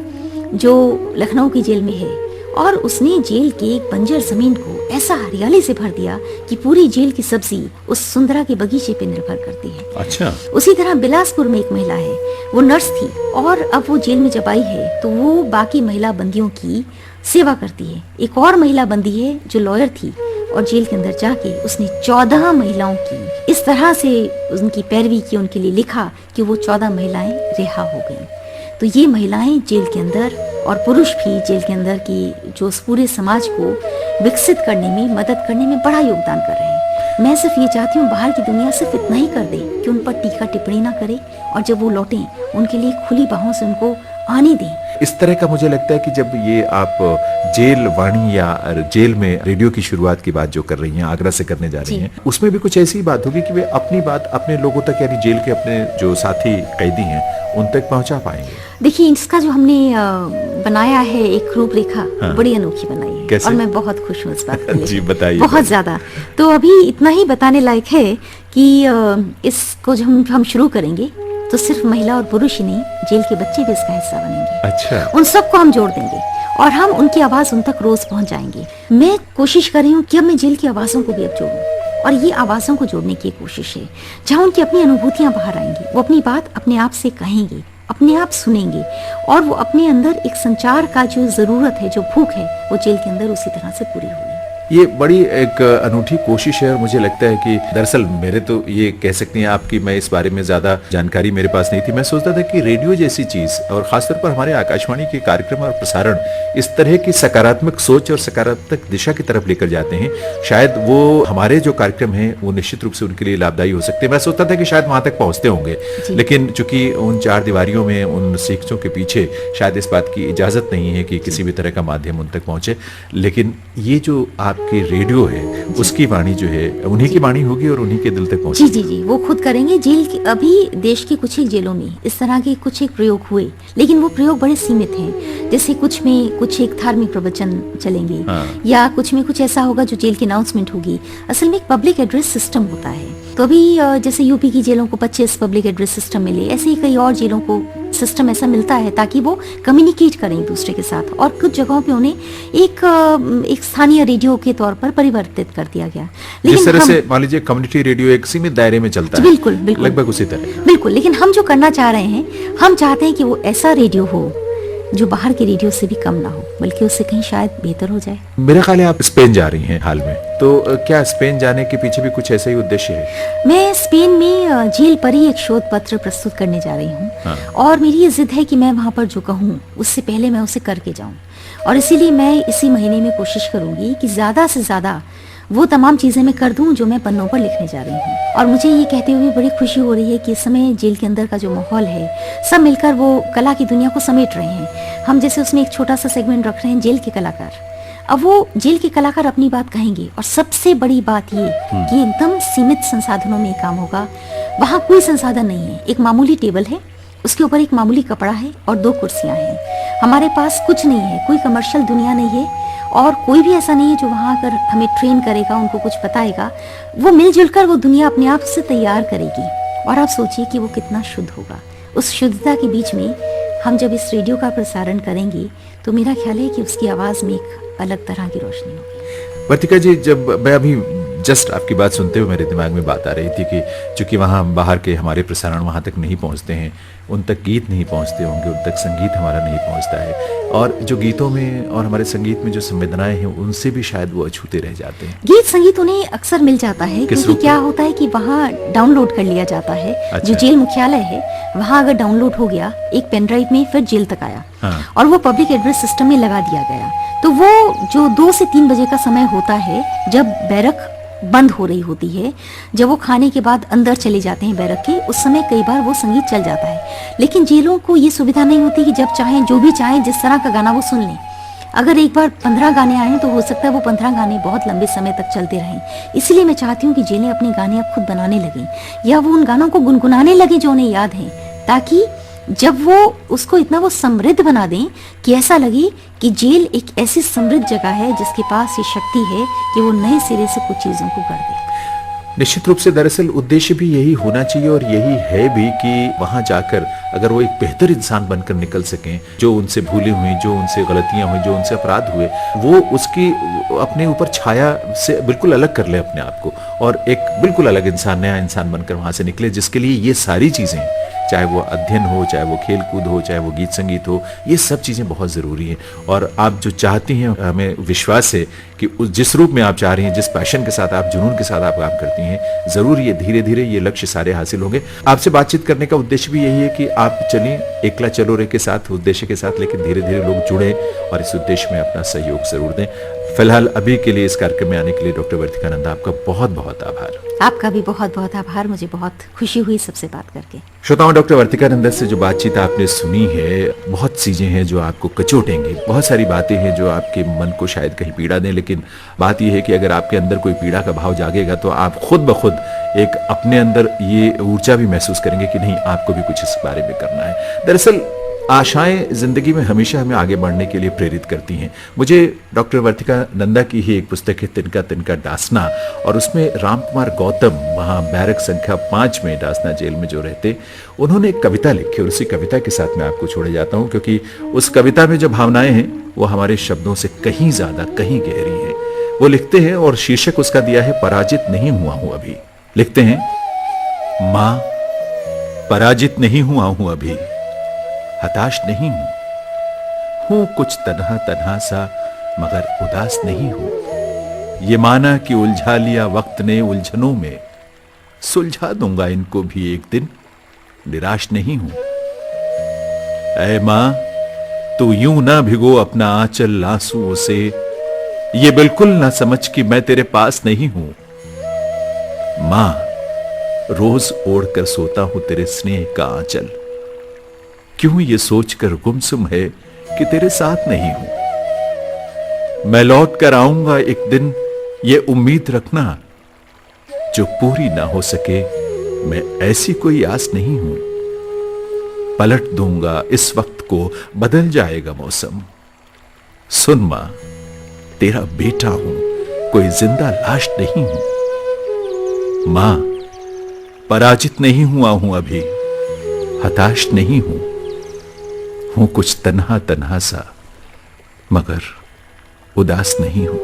जो लखनऊ की जेल में है और उसने जेल के एक बंजर जमीन को ऐसा हरियाली से भर दिया कि पूरी जेल की सब्जी उस सुंदरा के बगीचे पे निर्भर करती है। अच्छा। उसी तरह बिलासपुर में एक महिला है, वो नर्स थी और अब वो जेल में जब आई है तो वो बाकी महिला बंदियों की सेवा करती है। एक और महिला बंदी है जो लॉयर थी और जेल के अंदर जाके उसने 14 महिलाओं की इस तरह से उनकी पैरवी की, उनके लिए लिखा कि वो 14 महिलाएं रिहा हो गईं। तो ये महिलाएं जेल के अंदर और पुरुष भी जेल के अंदर की जो उस पूरे समाज को विकसित करने में, मदद करने में बड़ा योगदान कर रहे हैं। मैं सिर्फ ये चाहती हूँ बाहर की दुनिया सिर्फ इतना ही कर दे कि उन पर टीका टिप्पणी ना करे और जब वो लौटें उनके लिए खुली बाहों से उनको आने दें। इस तरह का मुझे लगता है कि जब ये आप जेल वाणी या जेल में रेडियो की शुरुआत की बात जो कर रही हैं, आगरा से करने जा रही हैं, उसमें भी कुछ ऐसी बात होगी कि वे अपनी बात अपने लोगों तक, यानी जेल के अपने जो साथी कैदी हैं उन तक पहुंचा पाएंगे। देखिए, इसका जो हमने बनाया है एक रूपरेखा, बड़ी अनोखी बनाई है। कैसे? और मैं बहुत खुश हूँ इस बात के लिए। जी बताइए। बहुत ज्यादा। तो अभी इतना ही बताने लायक है कि इसको जब हम शुरू करेंगे तो सिर्फ महिला और पुरुष ही नहीं, जेल के बच्चे भी इसका हिस्सा बनेंगे। अच्छा। उन सबको हम जोड़ देंगे और हम उनकी आवाज उन तक रोज पहुंच जाएंगे। मैं कोशिश कर रही हूँ कि अब मैं जेल की आवाजों को भी अब जोड़ूं और ये आवाजों को जोड़ने की कोशिश है जहाँ उनकी अपनी अनुभूतियां बाहर आएंगी। वो अपनी बात अपने आप से कहेंगे, अपने आप सुनेंगे और वो अपने अंदर एक संचार का जो जरूरत है, जो भूख है, वो जेल के अंदर उसी तरह से पूरी होगी। ये बड़ी एक अनूठी कोशिश है और मुझे लगता है कि दरअसल मेरे तो ये कह सकती हैं आपकी, मैं इस बारे में ज्यादा जानकारी मेरे पास नहीं थी। मैं सोचता था कि रेडियो जैसी चीज और खासतौर पर हमारे आकाशवाणी के कार्यक्रम और प्रसारण इस तरह की सकारात्मक सोच और सकारात्मक दिशा की तरफ लेकर जाते हैं, शायद वो हमारे जो कार्यक्रम हैं वो निश्चित रूप से उनके लिए लाभदायी हो सकते हैं। मैं सोचता था कि शायद वहां तक पहुंचते होंगे, लेकिन चूंकि उन चार दीवारियों में, उन सीखों के पीछे शायद इस बात की इजाजत नहीं है कि किसी भी तरह का माध्यम उन तक पहुंचे। लेकिन ये जो आपकी रेडियो है उसकी वाणी जो है उन्हीं की वाणी होगी और उन्हीं के दिल तक पहुंचेगी। जी जी जी, वो खुद करेंगे। जेल की अभी देश के कुछ एक जेलों में इस तरह के कुछ एक प्रयोग हुए, लेकिन वो प्रयोग बड़े सीमित हैं। जैसे कुछ में कुछ एक धार्मिक प्रवचन चलेंगे या कुछ में कुछ ऐसा होगा जो जेल की अनाउंसमेंट होगी। असल में एक पब्लिक एड्रेस सिस्टम होता है। तो अभी जैसे यूपी की जेलों को 25 पब्लिक एड्रेस सिस्टम मिले, ऐसे ही कई और जेलों को सिस्टम ऐसा मिलता है ताकि वो कम्युनिकेट करें एक दूसरे के साथ। और कुछ जगहों पे उन्हें एक स्थानीय रेडियो के तौर पर परिवर्तित कर दिया गया। जिस तरह से मान लीजिए कम्युनिटी रेडियो एक सीमित दायरे में चलता है, बिल्कुल बिल्कुल लगभग उसी तरह। बिल्कुल, लेकिन हम जो करना चाह रहे हैं, हम चाहते हैं कि वो ऐसा रेडियो हो जो बाहर के रेडियो से भी कम ना हो, बल्कि उससे कहीं शायद बेहतर हो जाए। मेरा ख्याल है आप स्पेन जा रही हैं हाल में, तो क्या स्पेन जाने के पीछे भी कुछ ऐसा ही उद्देश्य है? मैं स्पेन में जेल पर ही एक शोध पत्र प्रस्तुत करने जा रही हूँ और मेरी ये जिद है कि मैं वहाँ पर जो कहूँ उससे पहले मैं उसे करके जाऊँ। और इसीलिए मैं इसी महीने में कोशिश करूंगी कि ज्यादा से ज्यादा वो तमाम चीजें मैं कर दूं जो मैं पन्नों पर लिखने जा रही हूँ। और मुझे ये कहते हुए बड़ी खुशी हो रही है कि इस समय जेल के अंदर का जो माहौल है, सब मिलकर वो कला की दुनिया को समेट रहे हैं। हम जैसे उसमें एक छोटा सा सेगमेंट रख रहे हैं जेल के कलाकार। अब वो जेल के कलाकार अपनी बात कहेंगे और सबसे बड़ी बात ये कि एकदम सीमित संसाधनों में काम होगा। वहाँ कोई संसाधन नहीं है, एक मामूली टेबल है, उसके ऊपर एक मामूली कपड़ा है और 2 कुर्सियां हैं। हमारे पास कुछ नहीं है, कोई कमर्शियल दुनिया नहीं है और कोई भी ऐसा नहीं है जो वहाँ आकर हमें ट्रेन करेगा, उनको कुछ बताएगा। वो मिलजुल कर वो दुनिया अपने आप से तैयार करेगी और आप सोचिए कि वो कितना शुद्ध होगा। उस शुद्धता के बीच में हम जब इस रेडियो का प्रसारण करेंगे तो मेरा ख्याल है कि उसकी आवाज़ में एक अलग तरह की रोशनी होगी। वर्तिका जी, जब मैं अभी जस्ट आपकी बात सुनते हुए मेरे दिमाग में बात आ रही थी कि चूंकि वहाँ बाहर के हमारे प्रसारण वहाँ तक नहीं पहुँचते हैं, उन तक गीत नहीं पहुँचते होंगे, उन तक संगीत हमारा नहीं पहुँचता है और जो गीतों में और हमारे संगीत में जो संवेदनाएं हैं उनसे भी शायद वो अछूते रह जाते हैं। गीत संगीत उन्हें अक्सर मिल जाता है क्योंकि क्या होता है कि वहाँ डाउनलोड कर लिया जाता है। अच्छा। जो जेल मुख्यालय है वहाँ अगर डाउनलोड हो गया एक पेन ड्राइव में, फिर जेल तक आया। हाँ। और वो पब्लिक एड्रेस सिस्टम में लगा दिया गया। तो वो जो 2 से 3 बजे का समय होता है जब बैरक बंद हो रही होती है, जब वो खाने के बाद अंदर चले जाते हैं बैरक के, उस समय कई बार वो संगीत चल जाता है। लेकिन जेलों को ये सुविधा नहीं होती कि जब चाहें जो भी चाहें जिस तरह का गाना वो सुन लें। अगर एक बार 15 गाने आए तो हो सकता है वो 15 गाने बहुत लंबे समय तक चलते रहें। इसलिए मैं चाहती हूँ कि जेलें अपने गाने अब खुद बनाने लगें या वो उन गानों को गुनगुनाने लगें जो उन्हें याद हैं, ताकि जब वो उसको इतना वो समृद्ध बना दें कि ऐसा लगे कि जेल एक ऐसी समृद्ध जगह है जिसके पास ये शक्ति है कि वो नए सिरे से कुछ चीज़ों को कर दे। निश्चित रूप से दरअसल उद्देश्य भी यही होना चाहिए और यही है भी कि वहां जाकर अगर वो एक बेहतर इंसान बनकर निकल सकें, जो उनसे भूले हुए, जो उनसे गलतियां हुई, जो उनसे अपराध हुए, वो उसकी अपने ऊपर छाया से बिल्कुल अलग कर ले अपने आप को और एक बिल्कुल अलग इंसान, नया इंसान बनकर वहां से निकले, जिसके लिए ये सारी चीजें, चाहे वो अध्ययन हो, चाहे वो खेल कूद हो, चाहे वो गीत संगीत हो, ये सब चीजें बहुत जरूरी हैं। और आप जो चाहती हैं, हमें विश्वास है कि जिस रूप में आप चाह रही हैं, जिस पैशन के साथ आप, जुनून के साथ आप काम करती हैं, जरूर ये धीरे धीरे ये लक्ष्य सारे हासिल होंगे। आपसे बातचीत करने का उद्देश्य भी यही है कि आप चलें एकला चलो रे के साथ, उद्देश्य के साथ, लेकिन धीरे धीरे लोग जुड़े और इस उद्देश्य में अपना सहयोग जरूर दें। फिलहाल अभी के लिए इस कार्यक्रम में आने के लिए डॉक्टर वर्तिका नंदा आपका बहुत बहुत आभार। आपका भी बहुत बहुत आभार, मुझे बहुत खुशी हुई सबसे बात करके। श्रोताओं, डॉक्टर वर्तिका नंदा से जो बातचीत आपने सुनी है, बहुत चीजें हैं जो आपको कचोटेंगी, बहुत सारी बातें हैं जो आपके मन को शायद कहीं पीड़ा दें, लेकिन बात यह है कि अगर आपके अंदर कोई पीड़ा का भाव जागेगा तो आप खुद ब खुद एक अपने अंदर ये ऊर्जा भी महसूस करेंगे कि नहीं, आपको भी कुछ इस बारे में करना है। दरअसल आशाएं जिंदगी में हमेशा हमें आगे बढ़ने के लिए प्रेरित करती हैं। मुझे डॉक्टर वर्तिका नंदा की ही एक पुस्तक है तिनका तिनका डासना, और उसमें राम कुमार गौतम वहाँ बैरक संख्या 5 में डासना जेल में जो रहते, उन्होंने एक कविता लिखी और उसी कविता के साथ मैं आपको छोड़े जाता हूँ, क्योंकि उस कविता में जो भावनाएं हैं वो हमारे शब्दों से कहीं ज्यादा, कहीं गहरी हैं। वो लिखते हैं और शीर्षक उसका दिया है पराजित नहीं हुआ हूं अभी। लिखते हैं, मां पराजित नहीं हुआ हूं अभी, हताश नहीं हूं कुछ तन्हा तन्हा सा मगर उदास नहीं हूं। ये माना कि उलझा लिया वक्त ने उलझनों में, सुलझा दूंगा इनको भी एक दिन, निराश नहीं हूं। ऐ मां तू यूं ना भिगो अपना आंचल आंसुओं से, ये बिल्कुल ना समझ कि मैं तेरे पास नहीं हूं। मां रोज ओढ़कर सोता हूं तेरे स्नेह का आंचल, क्यों ये सोचकर गुमसुम है कि तेरे साथ नहीं हूं। मैं लौट कर आऊंगा एक दिन, ये उम्मीद रखना, जो पूरी ना हो सके मैं ऐसी कोई आस नहीं हूं। पलट दूंगा इस वक्त को, बदल जाएगा मौसम। सुन मां तेरा बेटा हूं, कोई जिंदा लाश नहीं हूं। मां पराजित नहीं हुआ हूं अभी, हताश नहीं हूं कुछ तन्हा तन्हा सा मगर उदास नहीं हूं।